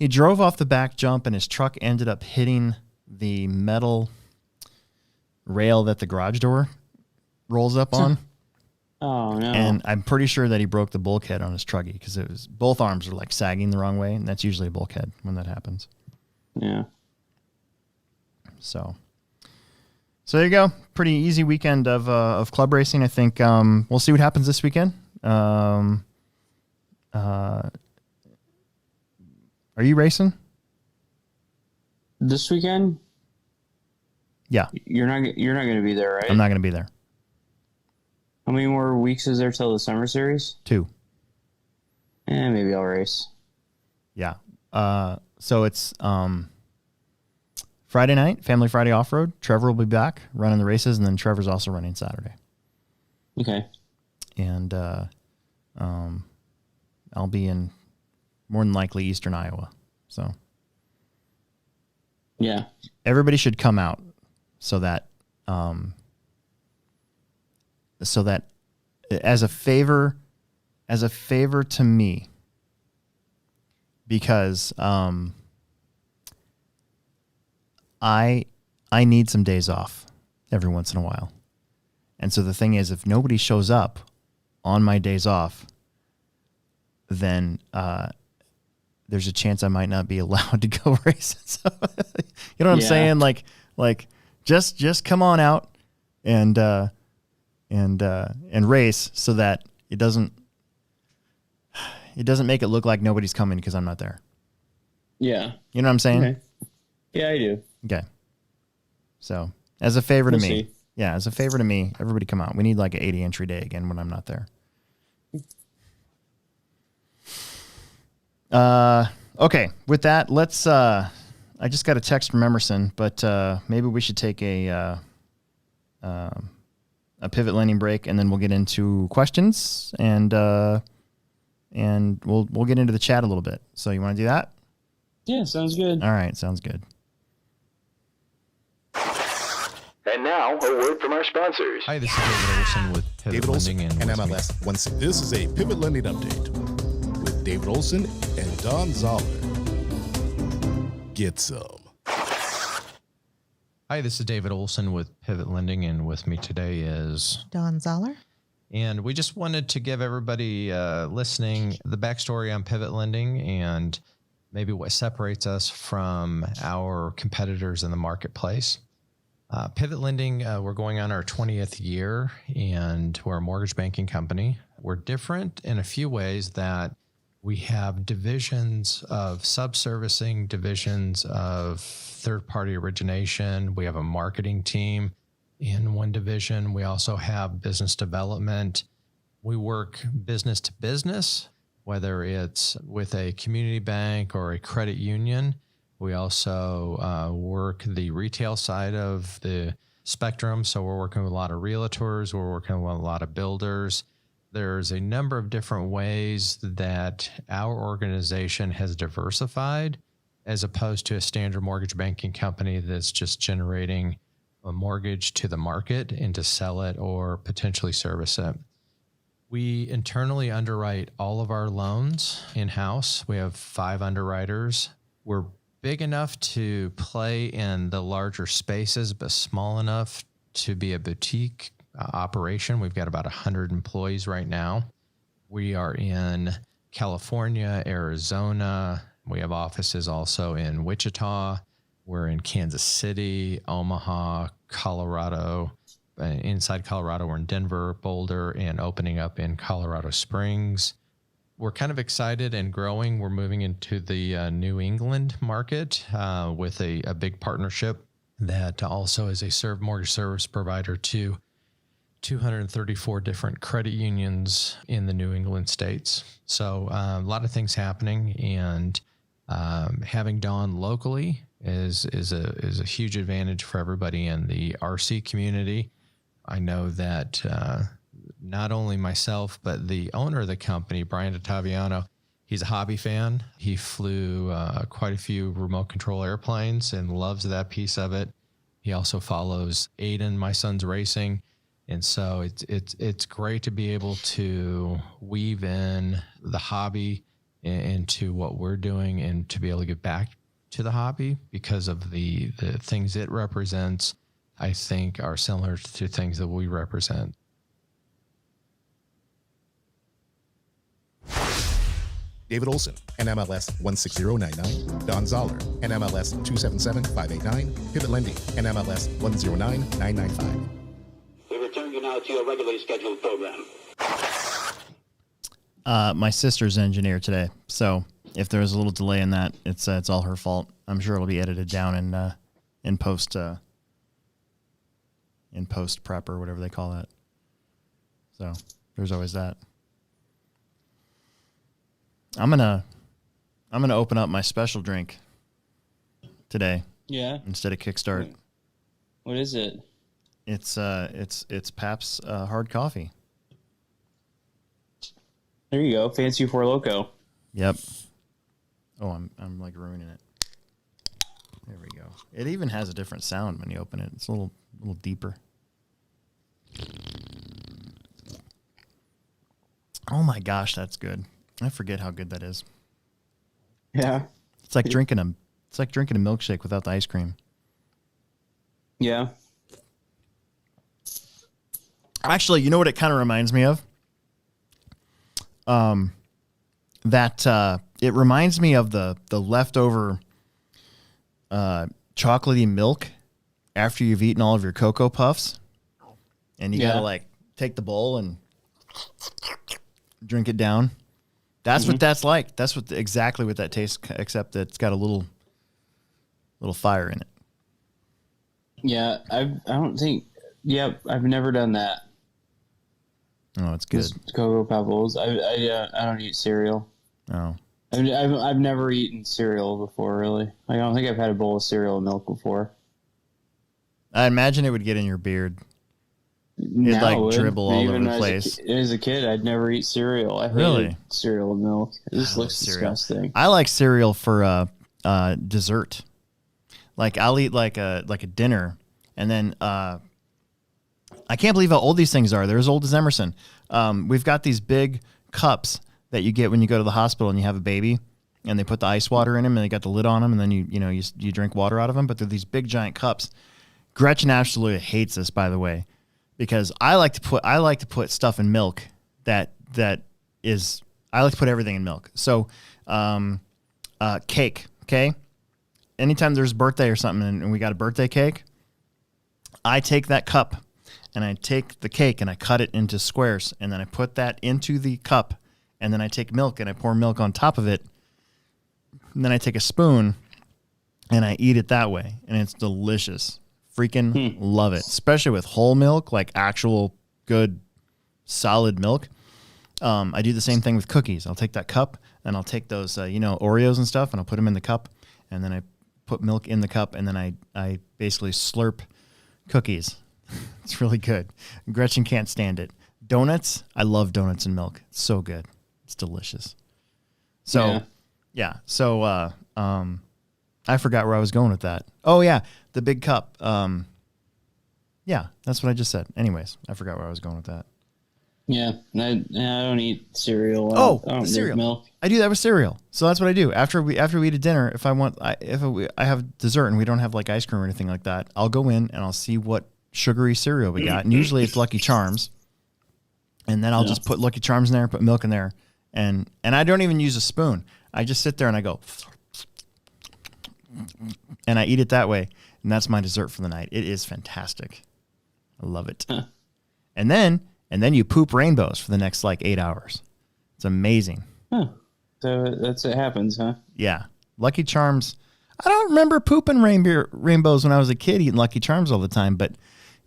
drove off the back jump, and his truck ended up hitting the metal rail that the garage door rolls up on. Oh, no. And I'm pretty sure that he broke the bulkhead on his truggy because it was both arms are sagging the wrong way, and that's usually a bulkhead when that happens. Yeah. So, So there you go. Pretty easy weekend of club racing. I think we'll see what happens this weekend. Are you racing this weekend? Yeah. You're not going to be there, right? I'm not going to be there. How many more weeks is there till the summer series? 2. Maybe I'll race. Yeah. So it's Friday night, Family Friday Off-Road. Trevor will be back running the races, and then Trevor's also running Saturday. Okay. And I'll be in more than likely eastern Iowa. So yeah, everybody should come out so that as a favor to me, because I need some days off every once in a while. And so the thing is, if nobody shows up on my days off, then there's a chance I might not be allowed to go racing. So, you know what I'm saying? Like just come on out and race so that it doesn't make it look like nobody's coming because I'm not there. Yeah. You know what I'm saying? Okay. Yeah, I do. Okay. So as a favor to me, see. Yeah, as a favor to me, everybody come out. We need like an 80 entry day again when I'm not there. Okay. With that, let's, I just got a text from Emerson, but, maybe we should take a pivot landing break, and then we'll get into questions, and we'll get into the chat a little bit. So you want to do that? Yeah, sounds good. All right. Sounds good. And now, a word from our sponsors. Hi, this is David Olson with Pivot Lending and MLS. This is a Pivot Lending update with David Olson and Don Zoller. Get some. Hi, this is David Olson with Pivot Lending, and with me today is Don Zoller. And we just wanted to give everybody listening the backstory on Pivot Lending and maybe what separates us from our competitors in the marketplace. Pivot Lending, we're going on our 20th year, and we're a mortgage banking company. We're different in a few ways that we have divisions of subservicing, divisions of third-party origination. We have a marketing team in one division. We also have business development. We work business to business, whether it's with a community bank or a credit union. We also work the retail side of the spectrum. So we're working with a lot of realtors. We're working with a lot of builders. There's a number of different ways that our organization has diversified, as opposed to a standard mortgage banking company that's just generating a mortgage to the market and to sell it or potentially service it. We internally underwrite all of our loans in-house. We have 5 underwriters. We're big enough to play in the larger spaces, but small enough to be a boutique operation. We've got about 100 employees right now. We are in California, Arizona. We have offices also in Wichita. We're in Kansas City, Omaha, Colorado. Inside Colorado, we're in Denver, Boulder, and opening up in Colorado Springs. We're kind of excited and growing. We're moving into the New England market with a big partnership that also is a mortgage service provider to 234 different credit unions in the New England states. So a lot of things happening, and having Don locally is a huge advantage for everybody in the RC community. I know that not only myself, but the owner of the company, Brian DeTaviano, he's a hobby fan. He flew quite a few remote control airplanes and loves that piece of it. He also follows Aiden, my son's racing. And so it's great to be able to weave in the hobby into what we're doing and to be able to get back to the hobby because of the things it represents, I think, are similar to things that we represent. David Olson, NMLS 16099. Don Zoller, NMLS 277589. Pivot Lending, NMLS 109995. We return you now to your regularly scheduled program. My sister's an engineer today, so if there's a little delay in that, it's all her fault. I'm sure it'll be edited down in post prep or whatever they call that. So there's always that. I'm gonna open up my special drink today. Yeah. Instead of Kickstart. What is it? It's Pabst hard coffee. There you go. Fancy Four Loko. Yep. Oh, I'm like ruining it. There we go. It even has a different sound when you open it. It's a little deeper. Oh my gosh, that's good. I forget how good that is. Yeah. It's like drinking a milkshake without the ice cream. Yeah. Actually, you know what it kind of reminds me of? It reminds me of the leftover chocolatey milk after you've eaten all of your Cocoa Puffs. And you gotta like take the bowl and drink it down. That's what that's like. That's exactly what that tastes, except that it's got a little fire in it. Yeah, I've never done that. Oh, it's good. Cocoa Pebbles. I don't eat cereal. Oh, I've never eaten cereal before, really. I don't think I've had a bowl of cereal and milk before. I imagine it would get in your beard. It'd like dribble all over the place. As a kid, I'd never eat cereal. I hated cereal and milk. It just looks disgusting. I like cereal for dessert. Like I'll eat like a dinner, and then I can't believe how old these things are. They're as old as Emerson. We've got these big cups that you get when you go to the hospital and you have a baby, and they put the ice water in them, and they got the lid on them, and then you drink water out of them. But they're these big giant cups. Gretchen absolutely hates this, by the way, because I like to put stuff in milk I like to put everything in milk. So cake, okay? Anytime there's a birthday or something and we got a birthday cake, I take that cup and I take the cake and I cut it into squares, and then I put that into the cup, and then I take milk and I pour milk on top of it, and then I take a spoon and I eat it that way, and it's delicious. Freaking love it, especially with whole milk, like actual good solid milk. I do the same thing with cookies. I'll take that cup and I'll take those Oreos and stuff, and I'll put them in the cup, and then I put milk in the cup, and then I basically slurp cookies. It's really good. Gretchen can't stand it. Donuts, I love donuts and milk. It's so good. It's delicious. So yeah. So I forgot where I was going with that. Oh yeah, the big cup. Yeah, that's what I just said. Anyways, I forgot where I was going with that. Yeah, I don't eat cereal. I don't cereal. Milk. I do that with cereal. So that's what I do after we eat a dinner. If I have dessert and we don't have like ice cream or anything like that, I'll go in and I'll see what sugary cereal we got, and usually it's Lucky Charms. And then I'll just put Lucky Charms in there, put milk in there, and I don't even use a spoon. I just sit there and I go, and I eat it that way, and that's my dessert for the night. It is fantastic. I love it. Huh. And then you poop rainbows for the next like 8 hours. It's amazing. Huh. So that's what happens, huh? Yeah. Lucky Charms. I don't remember pooping rainbows when I was a kid eating Lucky Charms all the time, but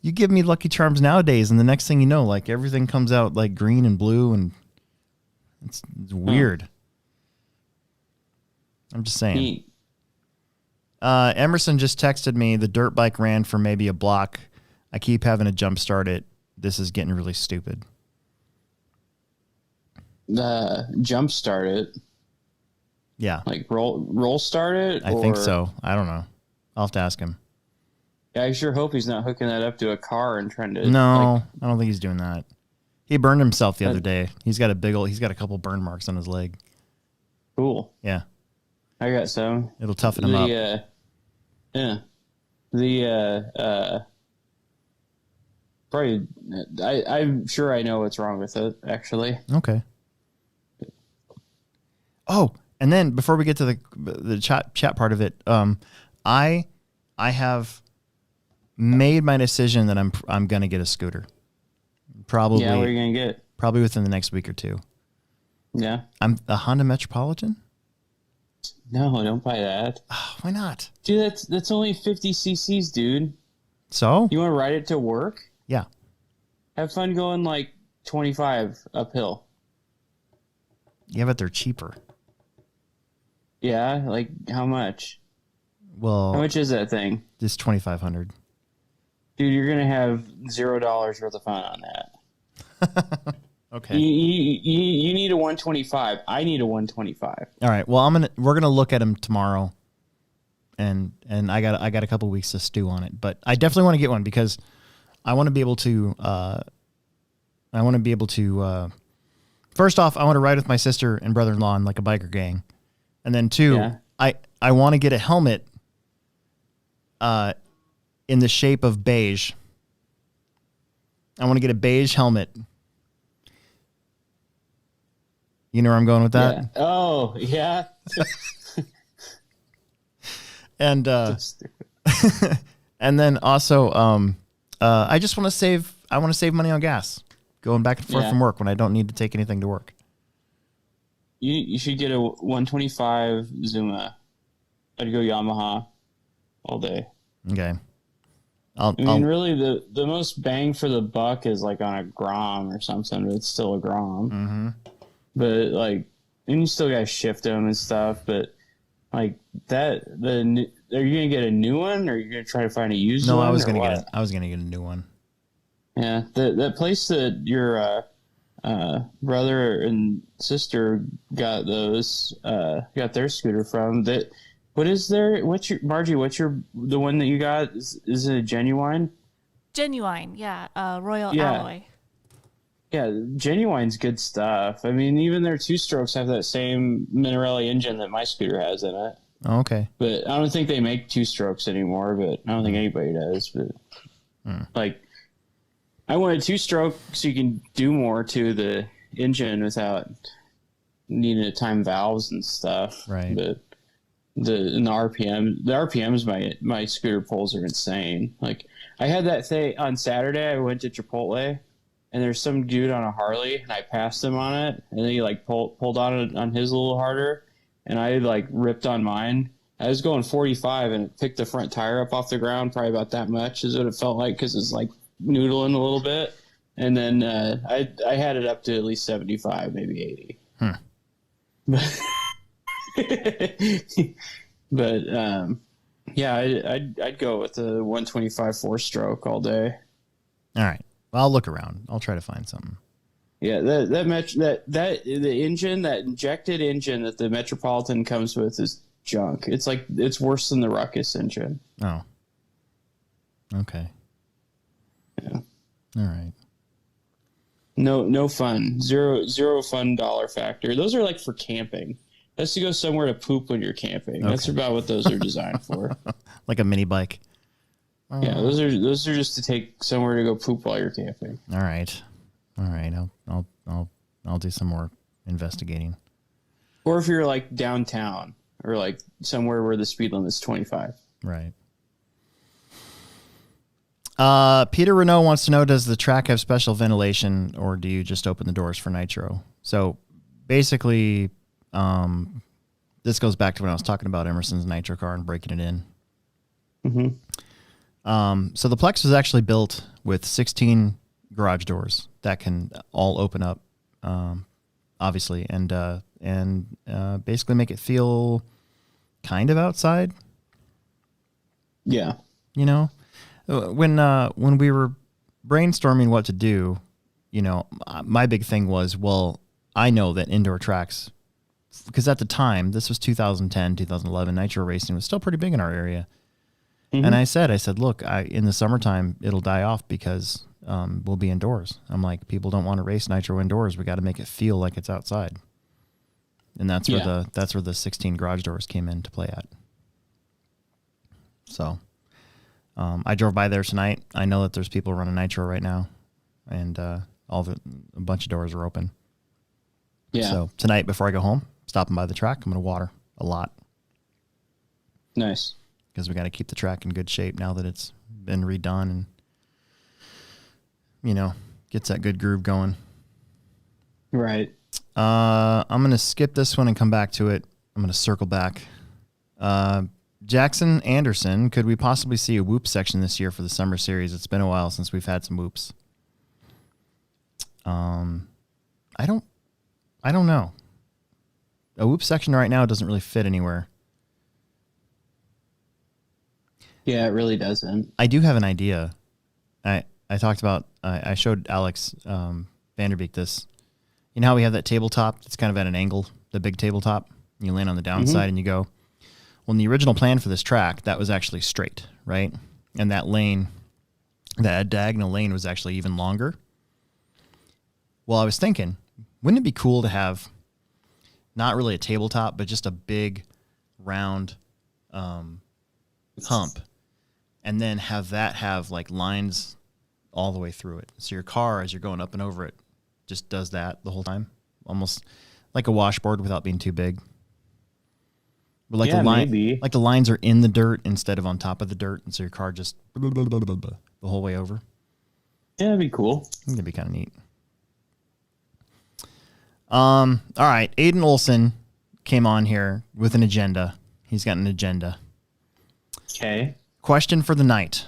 you give me Lucky Charms nowadays, and the next thing you know, like everything comes out like green and blue, and it's weird. I'm just saying. Emerson just texted me, the dirt bike ran for maybe a block. I keep having to jump start it. This is getting really stupid. Jump start it? Yeah. Like roll start it? I think so. I don't know. I'll have to ask him. Yeah, I sure hope he's not hooking that up to a car and trying to... No, I don't think he's doing that. He burned himself the other day. He's got a couple burn marks on his leg. Cool. Yeah. I got some. It'll toughen him up. Yeah. Probably, I'm sure I know what's wrong with it, actually. Okay. Oh, and then before we get to the chat part of it, I have made my decision that I'm gonna get a scooter. Probably. Yeah, what are you gonna get? Probably within the next week or two. Yeah. I'm a Honda Metropolitan. No, don't buy that. Why not? Dude, that's only 50 cc's, dude. So? You want to ride it to work? Yeah. Have fun going like 25 uphill. Yeah, but they're cheaper. Yeah, like how much? Well, how much is that thing? It's $2,500. Dude, you're gonna have $0 worth of fun on that. Okay. You need a 125. I need a 125. All right. Well, we're gonna look at them tomorrow, and I got a couple weeks to stew on it. But I definitely want to get one because I want to be able to. First off, I want to ride with my sister and brother-in-law in like a biker gang, and then two, yeah. I want to get a helmet. In the shape of beige. I want to get a beige helmet. You know where I'm going with that? Yeah. Oh, yeah. And and then also I just want to save money on gas going back and forth from work when I don't need to take anything to work. You should get a 125 Zuma. I'd go Yamaha all day. Okay. Really, the most bang for the buck is like on a Grom or something, but it's still a Grom. Mm-hmm. But like, and you still got to shift them and stuff. But like that, are you gonna get a new one, or are you gonna try to find a used one? No, I was gonna get a new one. Yeah, that place that your brother and sister got their scooter from that. What's your the one that you got? Is it a Genuine? Genuine, yeah. Royal Alloy. Yeah, Genuine's good stuff. I mean, even their 2-strokes have that same Minarelli engine that my scooter has in it. Oh, okay. But I don't think they make 2-strokes anymore, but I don't think anybody does. But like, I want a 2-stroke so you can do more to the engine without needing to time valves and stuff. Right. But the RPMs my scooter pulls are insane. Like, I had that thing on Saturday. I went to Chipotle, and there's some dude on a Harley, and I passed him on it, and then he like pulled on it on his a little harder, and I like ripped on mine. I was going 45, and it picked the front tire up off the ground, probably about that much is what it felt like, because it's like noodling a little bit, and then I had it up to at least 75, maybe 80. But yeah, I'd go with the 125 4-stroke all day. All right. Well, I'll look around. I'll try to find something. Yeah, the engine, that injected engine that the Metropolitan comes with is junk. It's worse than the Ruckus engine. Oh. Okay. Yeah. All right. No fun. Zero fun dollar factor. Those are like for camping. That's to go somewhere to poop when you're camping. Okay. That's about what those are designed for. Like a mini bike. Yeah, those are just to take somewhere to go poop while you're camping. All right. I'll do some more investigating. Or if you're like downtown or like somewhere where the speed limit's 25. Right. Peter Renault wants to know, does the track have special ventilation, or do you just open the doors for nitro? So basically, this goes back to when I was talking about Emerson's nitro car and breaking it in. Mm-hmm. So the Plex was actually built with 16 garage doors that can all open up, obviously, and basically make it feel kind of outside. Yeah. You know, when we were brainstorming what to do, you know, my big thing was, well, I know that indoor tracks, because at the time, this was 2010, 2011, nitro racing was still pretty big in our area. Mm-hmm. And I said, look, in the summertime, it'll die off because we'll be indoors. I'm like, people don't want to race nitro indoors. We got to make it feel like it's outside. And that's where the 16 garage doors came into play at. So I drove by there tonight. I know that there's people running nitro right now, and a bunch of doors are open. Yeah. So tonight, before I go home, stopping by the track, I'm going to water a lot. Nice. Because we got to keep the track in good shape now that it's been redone and, gets that good groove going. Right. I'm going to skip this one and come back to it. I'm going to circle back. Jackson Anderson, could we possibly see a whoop section this year for the summer series? It's been a while since we've had some whoops. I don't know. A whoop section right now doesn't really fit anywhere. Yeah, it really doesn't. I do have an idea. I talked about, I showed Alex Vanderbeek this. You know how we have that tabletop? It's kind of at an angle, the big tabletop. You land on the downside and you go. Well, in the original plan for this track, that was actually straight, right? And that lane, that diagonal lane was actually even longer. Well, I was thinking, wouldn't it be cool to have not really a tabletop, but just a big round hump, and then have that have like lines all the way through it. So your car, as you're going up and over it, just does that the whole time, almost like a washboard without being too big. But like maybe. Like the lines are in the dirt instead of on top of the dirt, and so your car just the whole way over. Yeah, that'd be cool. I think that'd be kind of neat. All right, Aiden Olson came on here with an agenda. He's got an agenda. Okay. Question for the night.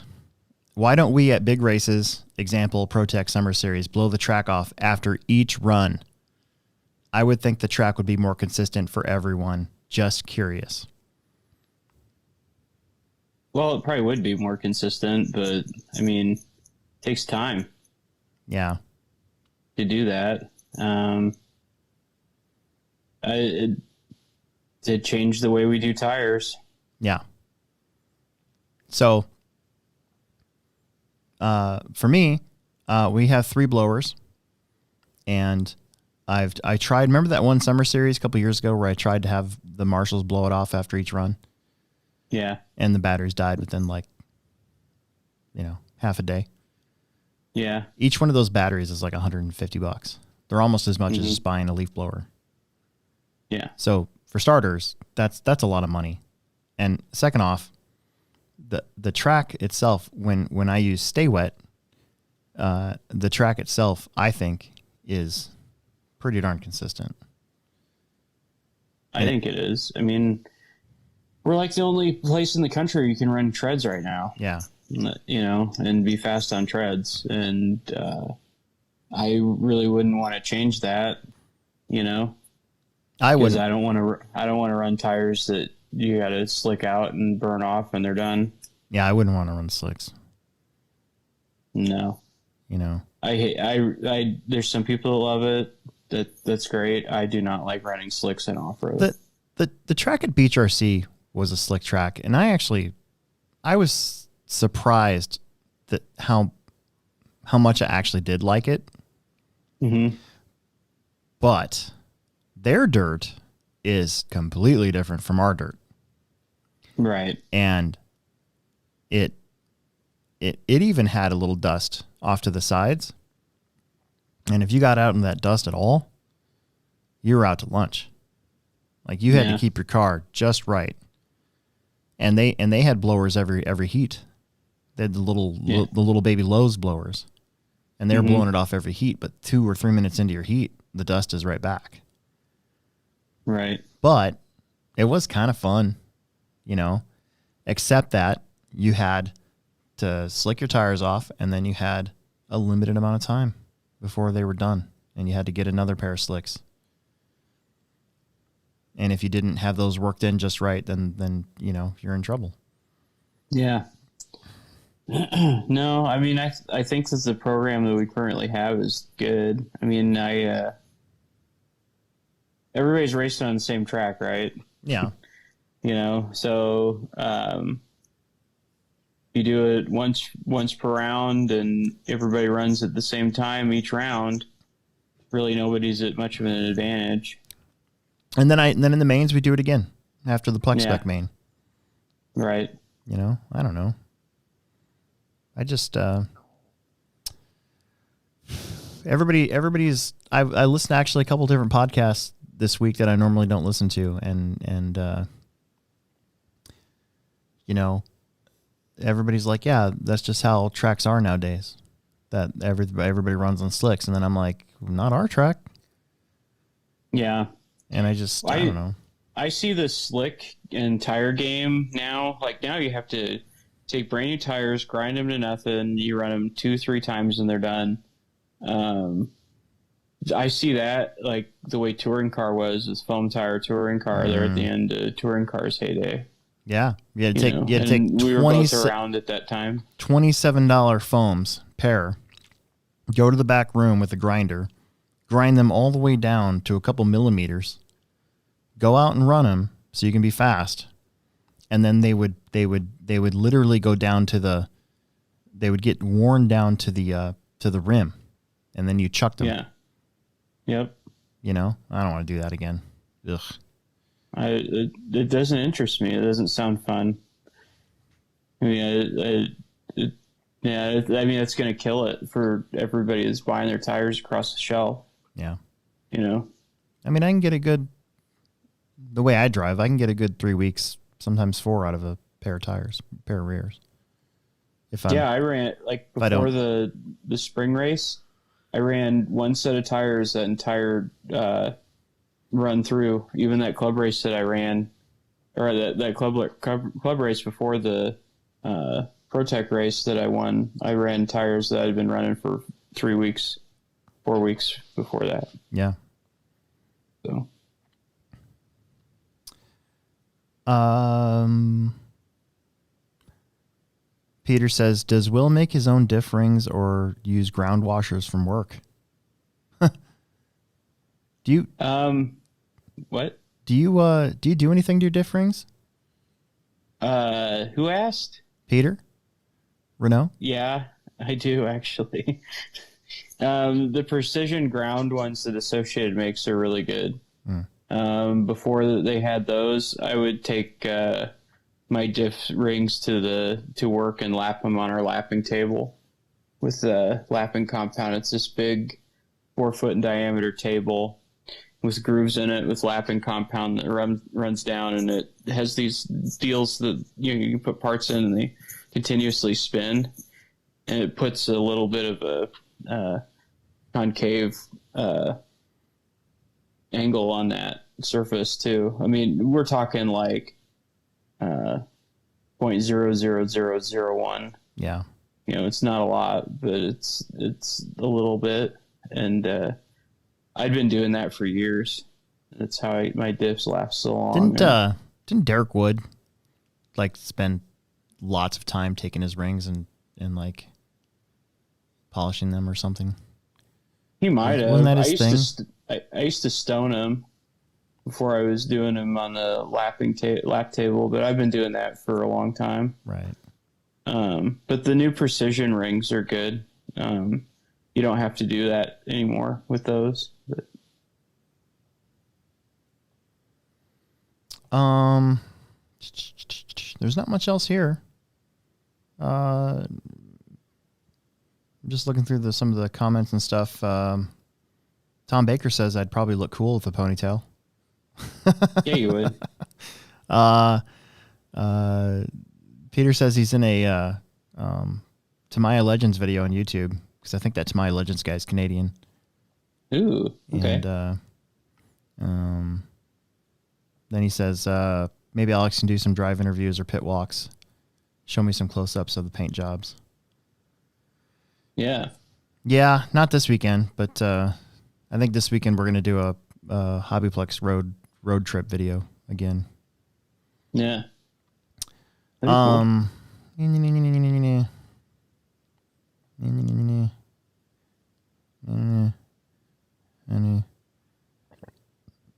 Why don't we at big races, example ProTech Summer Series, blow the track off after each run? I would think the track would be more consistent for everyone. Just curious. Well, it probably would be more consistent, but I mean, it takes time. Yeah. To do that. To change the way we do tires. Yeah. So, for me, we have 3 blowers, and I tried. Remember that one summer series a couple years ago where I tried to have the Marshalls blow it off after each run? Yeah. And the batteries died within half a day. Yeah. Each one of those batteries is like $150. They're almost as much as just buying a leaf blower. Yeah. So for starters, that's a lot of money. And second off, the track itself, when I use Stay Wet, the track itself, I think, is pretty darn consistent. I think it is. I mean, we're like the only place in the country you can run treads right now. Yeah. And be fast on treads. And I really wouldn't want to change that, I would. I don't want to run tires that you got to slick out and burn off when they're done. Yeah, I wouldn't want to run slicks. No. There's some people that love it. That's great. I do not like running slicks in off-road. The track at Beach RC was a slick track, and I was surprised that how much I actually did like it. Mm-hmm. But their dirt is completely different from our dirt. Right. And it even had a little dust off to the sides. And if you got out in that dust at all, you were out to lunch. Like you had to keep your car just right. And they had blowers every heat. They had the little baby Lowe's blowers. And they were blowing it off every heat, but 2 or 3 minutes into your heat, the dust is right back. Right. But it was kind of fun, except that you had to slick your tires off, and then you had a limited amount of time before they were done, and you had to get another pair of slicks. And if you didn't have those worked in just right, then you're in trouble. Yeah. No, I mean, I think that the program that we currently have is good. I mean, everybody's racing on the same track, right? Yeah. So you do it once per round, and everybody runs at the same time each round. Really, nobody's at much of an advantage. And then in the mains we do it again after the Plex spec main. Right. I don't know. I just everybody's I listened to actually a couple different podcasts this week that I normally don't listen to, and you know, everybody's like, yeah, that's just how tracks are nowadays. That everybody runs on slicks, and then I'm like, not our track. Yeah. And I don't know. I see the slick and tire game now. Like now you have to take brand new tires, grind them to nothing. You run them 2-3 times and they're done. I see that like the way touring car was foam tire touring car. They're at the end of touring cars heyday. Yeah. You had to take we were both around at that time. $27 foams pair. Go to the back room with a grinder, grind them all the way down to a couple millimeters. Go out and run them so you can be fast. And then they would literally go down to they would get worn down to the rim, and then you chuck them. Yeah. Yep. You know, I don't want to do that again. Ugh. It doesn't interest me. It doesn't sound fun. I mean, it's going to kill it for everybody that's buying their tires across the shelf. Yeah. You know? I mean, I can get the way I drive, I can get a good 3 weeks, sometimes 4 out of a pair of tires, pair of rears. I ran, like, before the spring race, I ran one set of tires that entire run through. Even that club race that I ran, or that club race before the ProTech race that I won, I ran tires that I'd been running for 3 weeks, 4 weeks before that. Yeah. So. Peter says, does Will make his own diff rings or use ground washers from work? Do you what? Do you do anything to your diff rings? Who asked? Peter? Renault? Yeah, I do actually. The precision ground ones that Associated makes are really good. Before they had those, I would take my diff rings to work and lap them on our lapping table with the lapping compound. It's this big 4 foot in diameter table with grooves in it with lapping compound that runs down, and it has these deals that you can put parts in and they continuously spin, and it puts a little bit of a concave angle on that surface too. I mean, we're talking like 0.00001. Yeah. You know, it's not a lot, but it's a little bit. And I'd been doing that for years. That's how my diffs last so long. Didn't Derek Wood like spend lots of time taking his rings and like polishing them or something? He might have. Wasn't that his thing? I used to stone him before I was doing him on the lap table, but I've been doing that for a long time. Right. But the new precision rings are good. You don't have to do that anymore with those. But. There's not much else here. I'm just looking through some of the comments and stuff. Tom Baker says I'd probably look cool with a ponytail. Yeah, you would. Peter says he's in a Tamaya Legends video on YouTube, because I think that Tamaya Legends guy's Canadian. Ooh, okay. And then he says maybe Alex can do some drive interviews or pit walks. Show me some close-ups of the paint jobs. Yeah. Yeah, not this weekend, but I think this weekend we're going to do a Hobbyplex road trip video again. Yeah.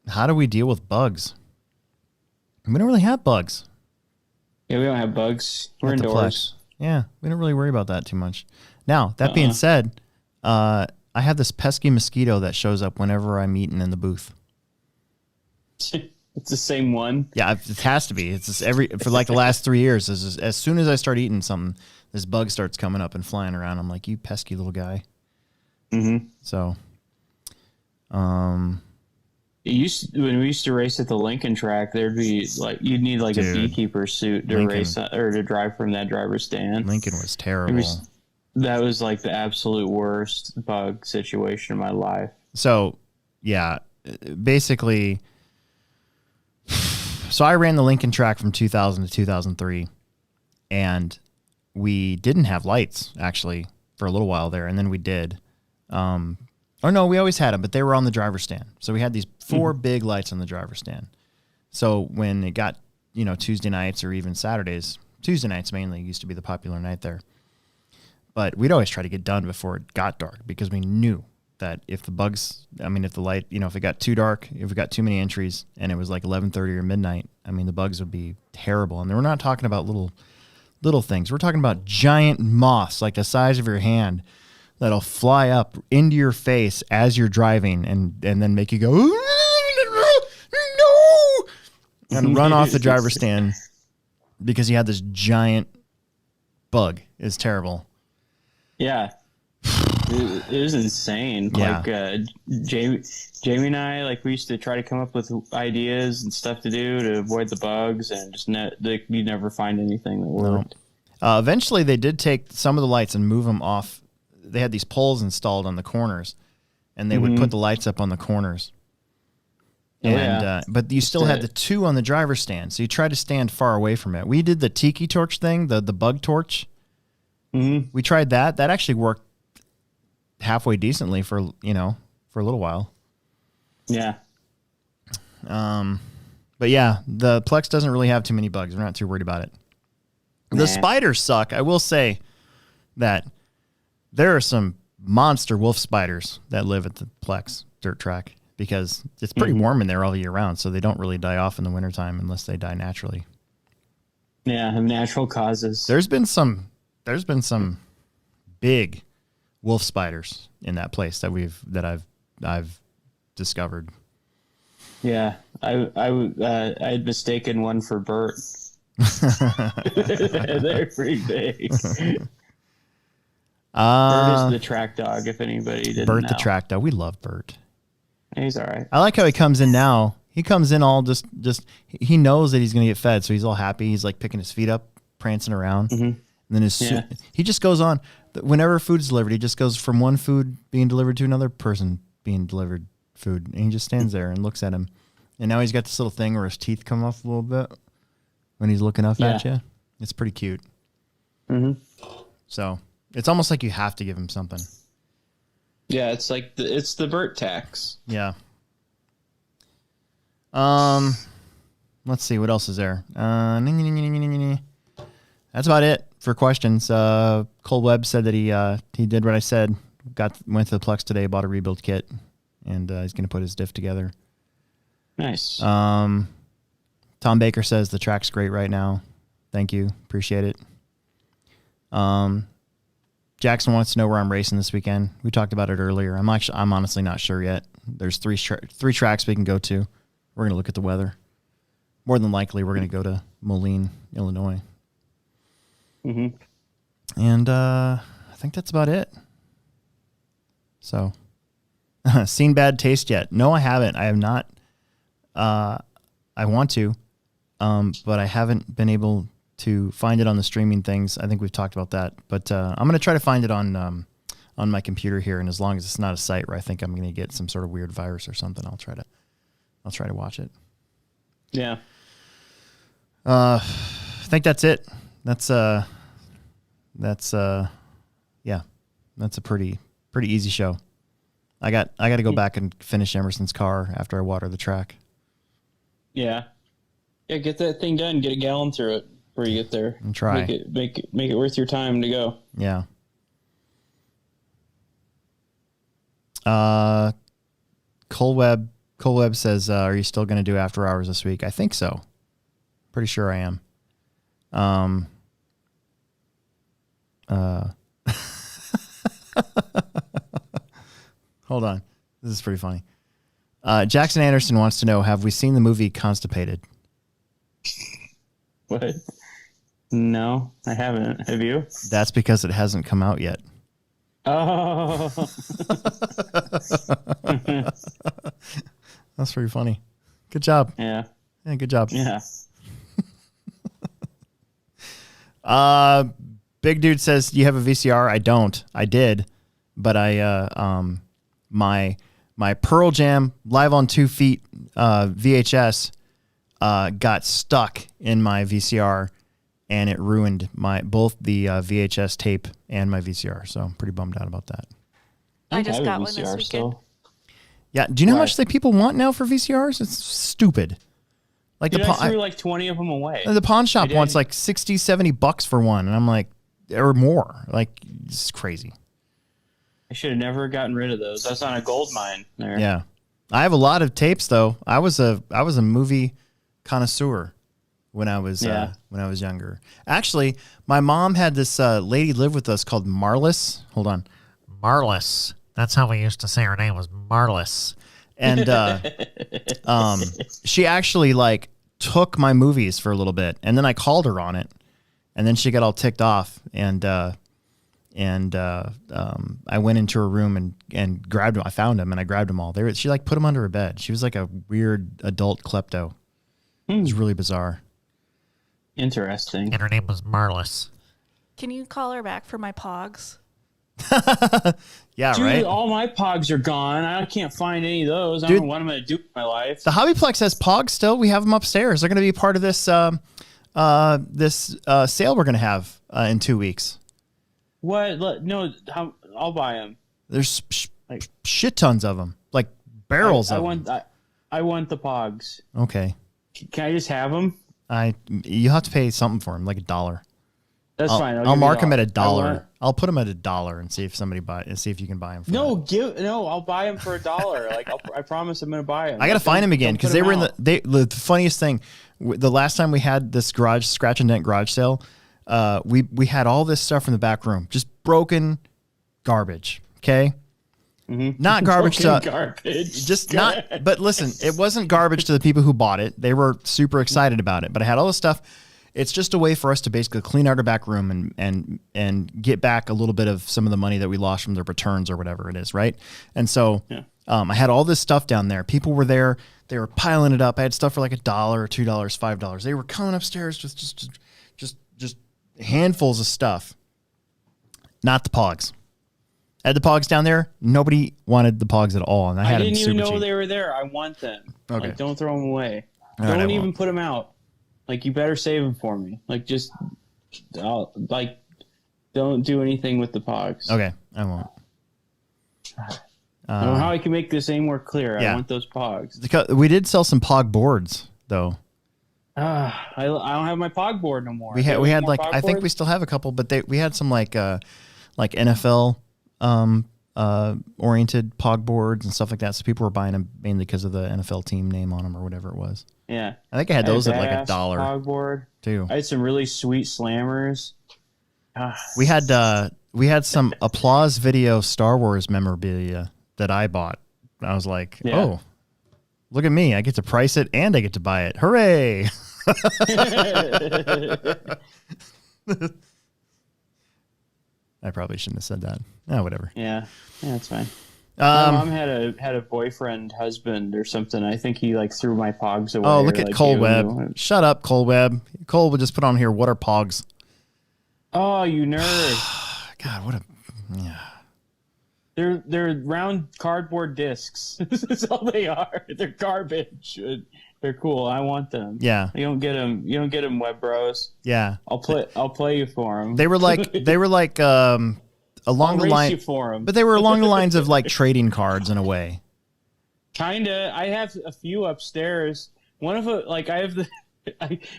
How do we deal with bugs? We don't really have bugs. Yeah, we don't have bugs. We're indoors. Yeah, we don't really worry about that too much. Now, that being said, I have this pesky mosquito that shows up whenever I'm eating in the booth. It's the same one. Yeah, it has to be. It's just for like the last 3 years. As soon as I start eating something, this bug starts coming up and flying around. I'm like, you pesky little guy. Mm-hmm. So, When we used to race at the Lincoln track, there'd be like you'd need like Dude, a beekeeper suit to race or to drive from that driver's stand. Lincoln was terrible. That was like the absolute worst bug situation in my life. So, yeah, basically, so I ran the Lincoln track from 2000 to 2003, and we didn't have lights actually for a little while there, and then we did. Or no, we always had them, but they were on the driver's stand. So we had these 4 big lights on the driver's stand. So when it got, Tuesday nights or even Saturdays, Tuesday nights mainly used to be the popular night there. But we'd always try to get done before it got dark because we knew that if the light, if it got too dark, if it got too many entries and it was like 11:30 or midnight, the bugs would be terrible. And we're not talking about little things. We're talking about giant moths like the size of your hand that'll fly up into your face as you're driving and then make you go, no, and run off the driver's stand because you had this giant bug. It's terrible. Yeah. It was insane. Yeah. Like Jamie and I, like we used to try to come up with ideas and stuff to do to avoid the bugs, and just you never find anything that worked. No. Eventually, they did take some of the lights and move them off. They had these poles installed on the corners, and they would put the lights up on the corners. And but you still had the 2 on the driver's stand, so you tried to stand far away from it. We did the tiki torch thing, the bug torch. Mm-hmm. We tried that. That actually worked halfway decently for a little while. Yeah. But yeah, the Plex doesn't really have too many bugs. We're not too worried about it. The spiders suck. I will say that there are some monster wolf spiders that live at the Plex dirt track because it's pretty warm in there all year round, so they don't really die off in the wintertime unless they die naturally. Yeah, natural causes. There's been some big wolf spiders in that place that I've discovered. Yeah, I'd mistaken one for Bert. They're pretty big. Bert is the track dog. If anybody didn't know. Bert the track dog. We love Bert. He's all right. I like how he comes in now. He comes in all just he knows that he's gonna get fed, so he's all happy. He's like picking his feet up, prancing around. Mm-hmm. And then he just goes on. Whenever food's delivered, he just goes from one food being delivered to another person being delivered food. And he just stands there and looks at him. And now he's got this little thing where his teeth come off a little bit when he's looking up at you. It's pretty cute. Mm-hmm. So it's almost like you have to give him something. Yeah, it's like it's the Bert tax. Yeah. Let's see what else is there. That's about it for questions. Cole Webb said that he did what I said. Went to the Plex today, bought a rebuild kit, and he's going to put his diff together. Nice. Tom Baker says the track's great right now. Thank you, appreciate it. Jackson wants to know where I'm racing this weekend. We talked about it earlier. I'm honestly not sure yet. There's three tracks we can go to. We're going to look at the weather. More than likely, we're going to go to Moline, Illinois. Mm-hmm. And I think that's about it. So, seen Bad Taste yet? No, I haven't. I have not. I want to, but I haven't been able to find it on the streaming things. I think we've talked about that, but I'm going to try to find it on my computer here. And as long as it's not a site where I think I'm going to get some sort of weird virus or something, I'll try to watch it. Yeah. I think that's it. That's a pretty easy show. I got to go back and finish Emerson's car after I water the track. Yeah. Yeah, get that thing done. Get a gallon through it before you get there. And try. Make it worth your time to go. Yeah. Cole Webb says, are you still going to do after hours this week? I think so. Pretty sure I am. Hold on. This is pretty funny. Jackson Anderson wants to know, have we seen the movie Constipated? What? No, I haven't. Have you? That's because it hasn't come out yet. Oh. That's pretty funny. Good job. Yeah. Yeah, good job. Yeah. Big dude says, "Do you have a VCR?" I don't. I did, but my Pearl Jam Live on 2 Feet VHS got stuck in my VCR, and it ruined both the VHS tape and my VCR. So I'm pretty bummed out about that. I just have a got one this VCR weekend. still. Yeah, do you know how Why? much people want now for VCRs? It's stupid. Like Dude, I threw like 20 of them away. the pawn shop did. wants like $60-$70 for one, and I'm like, or more. Like, it's crazy. I should have never gotten rid of those. That's on a gold mine there. Yeah, I have a lot of tapes though. I was a movie connoisseur when I was younger. Actually, my mom had this lady live with us called Marlis. Hold on, Marlis. That's how we used to say her name was Marlis. And she actually like took my movies for a little bit, and then I called her on it, and then she got all ticked off, and I went into her room and grabbed them. I found them and I grabbed them all. She like put them under her bed. She was like a weird adult klepto. It was really bizarre. Interesting. And her name was Marlis. Can you call her back for my pogs? Yeah, Dude, right? all my pogs are gone. I can't find any of those. I Dude, don't know what I'm going to do with my life. The Hobbyplex has pogs still. We have them upstairs. They're going to be part of this sale we're going to have in 2 weeks. What? No, I'll buy them. There's shit tons of them, like barrels of them. I want the pogs. Okay. Can I just have them? You have to pay something for them, like $1. That's fine. I'll mark them at $1. I'll put them at $1 and see if see if you can buy them. I'll buy them for $1. Like I promise I'm gonna buy them. I gotta find them again because they were in the funniest thing. The last time we had this scratch and dent garage sale, we had all this stuff in the back room, just broken garbage. Okay. Mm-hmm. Not garbage garbage. Just not. But listen, it wasn't garbage to the people who bought it. They were super excited about it. But I had all this stuff. It's just a way for us to basically clean out our back room and get back a little bit of some of the money that we lost from the returns or whatever it is, right? And so I had all this stuff down there. People were there. They were piling it up. I had stuff for like $1 or $2, $5. They were coming upstairs with just handfuls of stuff. Not the pogs. I had the pogs down there. Nobody wanted the pogs at all, and I didn't even know they were there. I want them. Okay. Like, don't throw them away. Don't even put them out. Like, you better save them for me. Like, just, don't do anything with the pogs. Okay, I won't. I don't know how I can make this any more clear. I want those pogs. We did sell some pog boards, though. I don't have my pog board no more. We had like, I think we still have a couple, but we had some like NFL oriented pog boards and stuff like that. So people were buying them mainly because of the NFL team name on them or whatever it was. Yeah, I think I had those at like $1 pog board too. I had some really sweet slammers. We had some Applause Video Star Wars memorabilia that I bought. I was like, oh, look at me! I get to price it and I get to buy it. Hooray! I probably shouldn't have said that. Whatever. Yeah, that's fine. My mom had a boyfriend, husband, or something. I think he like threw my pogs away. Oh, look at Cole Webb. Shut up, Cole Webb. Cole would just put on here, what are pogs? Oh, you nerd. God, what a... Yeah. They're round cardboard discs. That's all they are. They're garbage. They're cool. I want them. Yeah. You don't get them, Web Bros. Yeah. I'll play you for them. They were like along the line for them. But they were along the lines of like trading cards in a way. Kinda. I have a few upstairs. One of them, like I have the.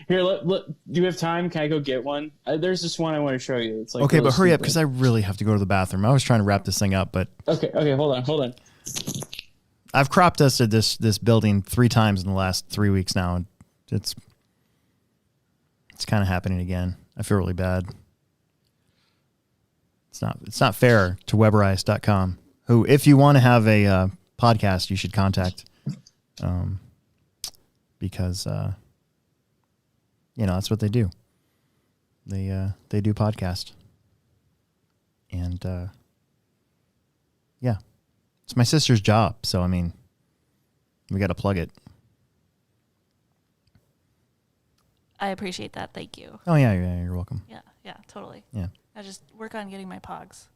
Here, look. Do you have time? Can I go get one? There's this one I want to show you. It's like okay, but hurry up because I really have to go to the bathroom. I was trying to wrap this thing up, but okay. Hold on. I've crop dusted this building 3 times in the last 3 weeks now, and it's kind of happening again. I feel really bad. It's not fair to Weberice.com, who, if you want to have a podcast, you should contact, because that's what they do. They do podcast, and it's my sister's job. So I mean, We got to plug it. I appreciate that. Thank you. Oh yeah, you're welcome. Yeah, totally. Yeah. I just work on getting my pogs.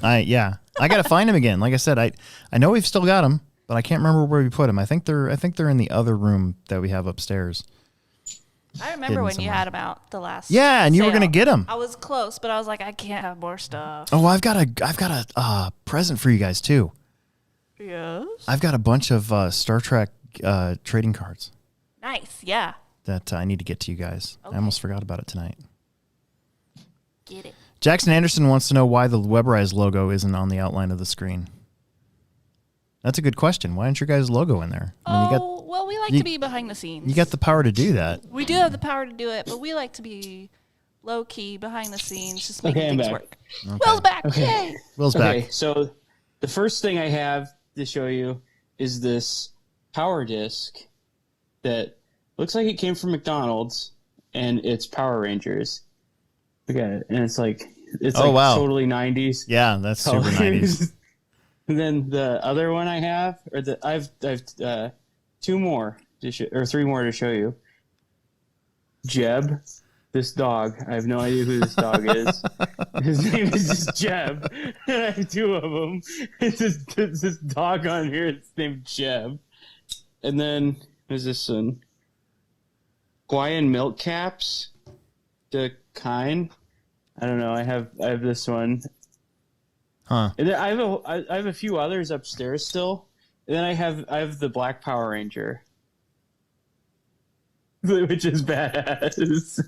I got to find them again. Like I said, I know we've still got them, but I can't remember where we put them. I think they're in the other room that we have upstairs. I remember when you had them out the last. Yeah, and you were sale. gonna get them. I was close, but I was like, I can't have more stuff. Oh, I've got a present for you guys too. Yes. I've got a bunch of Star Trek trading cards Nice. Yeah. that I need to get to you guys. Okay. I almost forgot about it tonight. Get it. Jackson Anderson wants to know why the Webrise logo isn't on the outline of the screen. That's a good question. Why isn't your guys' logo in there? I mean, Well, we like to be behind the scenes. you got the power to do that. We do have the power to do it, but we like to be low key behind the scenes, just making I'm things back. work. Will's back. Yay. Will's Okay, back. so the first thing I have to show you is this power disc that looks like it came from McDonald's, and it's Power Rangers. Look at it, and it's like wow. totally 90s. Yeah, that's super 90s. And then the other one I have, I've two more or three more to show you. Jeb, this dog. I have no idea who this dog is. His name is just Jeb, and I have two of them. It's this dog on here. It's named Jeb. And then there's this one. Hawaiian milk caps. The kind. I don't know. I have this one. Huh. And then I have a few others upstairs still. And then I have the Black Power Ranger, which is badass. Isn't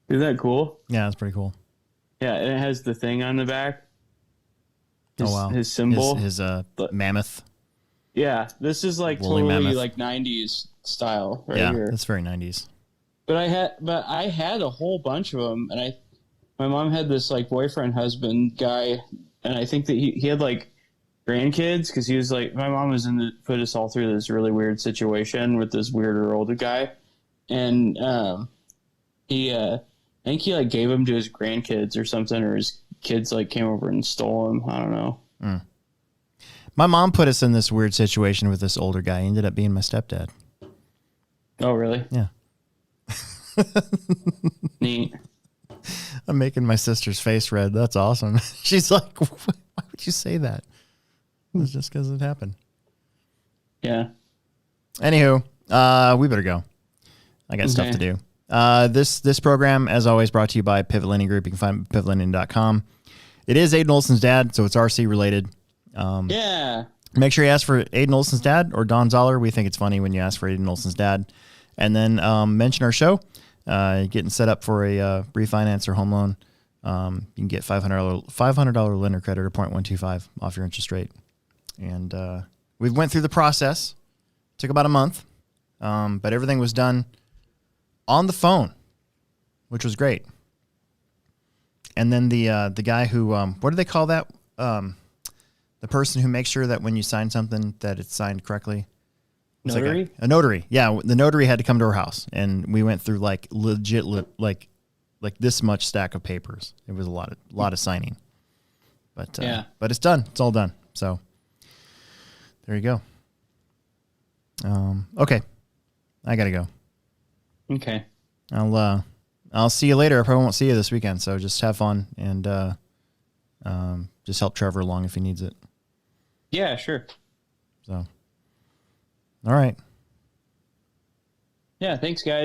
that cool? Yeah, that's pretty cool. Yeah, and it has the thing on the back. Oh wow. His symbol. His mammoth. Yeah, this is like Woolly totally mammoth. like 90s style right Yeah, here. that's very 90s. But I had a whole bunch of them, and my mom had this like boyfriend husband guy, and I think that he had like grandkids because he was like, my mom was put us all through this really weird situation with this weirder older guy, and I think he like gave him to his grandkids or something, or his kids like came over and stole him. I don't know. My mom put us in this weird situation with this older guy. He ended up being my stepdad. Oh really? Yeah. Neat. I'm making my sister's face red. That's awesome. She's like, why would you say that? It's just because it happened. Yeah. Anywho, we better go. I got stuff to do. This program, as always, brought to you by Pivot Lending Group. You can find pivotlending.com. It is Aiden Olson's dad, so it's RC related. Yeah. Make sure you ask for Aiden Olson's dad or Don Zoller. We think it's funny when you ask for Aiden Olson's dad. And then mention our show. Getting set up for a refinance or home loan. You can get $500 lender credit or 0.125 off your interest rate. And we went through the process. Took about a month, but everything was done on the phone, which was great. And then the guy who what do they call that? The person who makes sure that when you sign something that it's signed correctly. It's Notary? like a notary. Yeah, the notary had to come to our house, and we went through like legit like this much stack of papers. It was a lot of signing, but it's done. It's all done. So there you go. Okay, I gotta go. Okay. I'll see you later. I probably won't see you this weekend, so just have fun and just help Trevor along if he needs it. Yeah, sure. So, all right. Yeah, thanks, guys.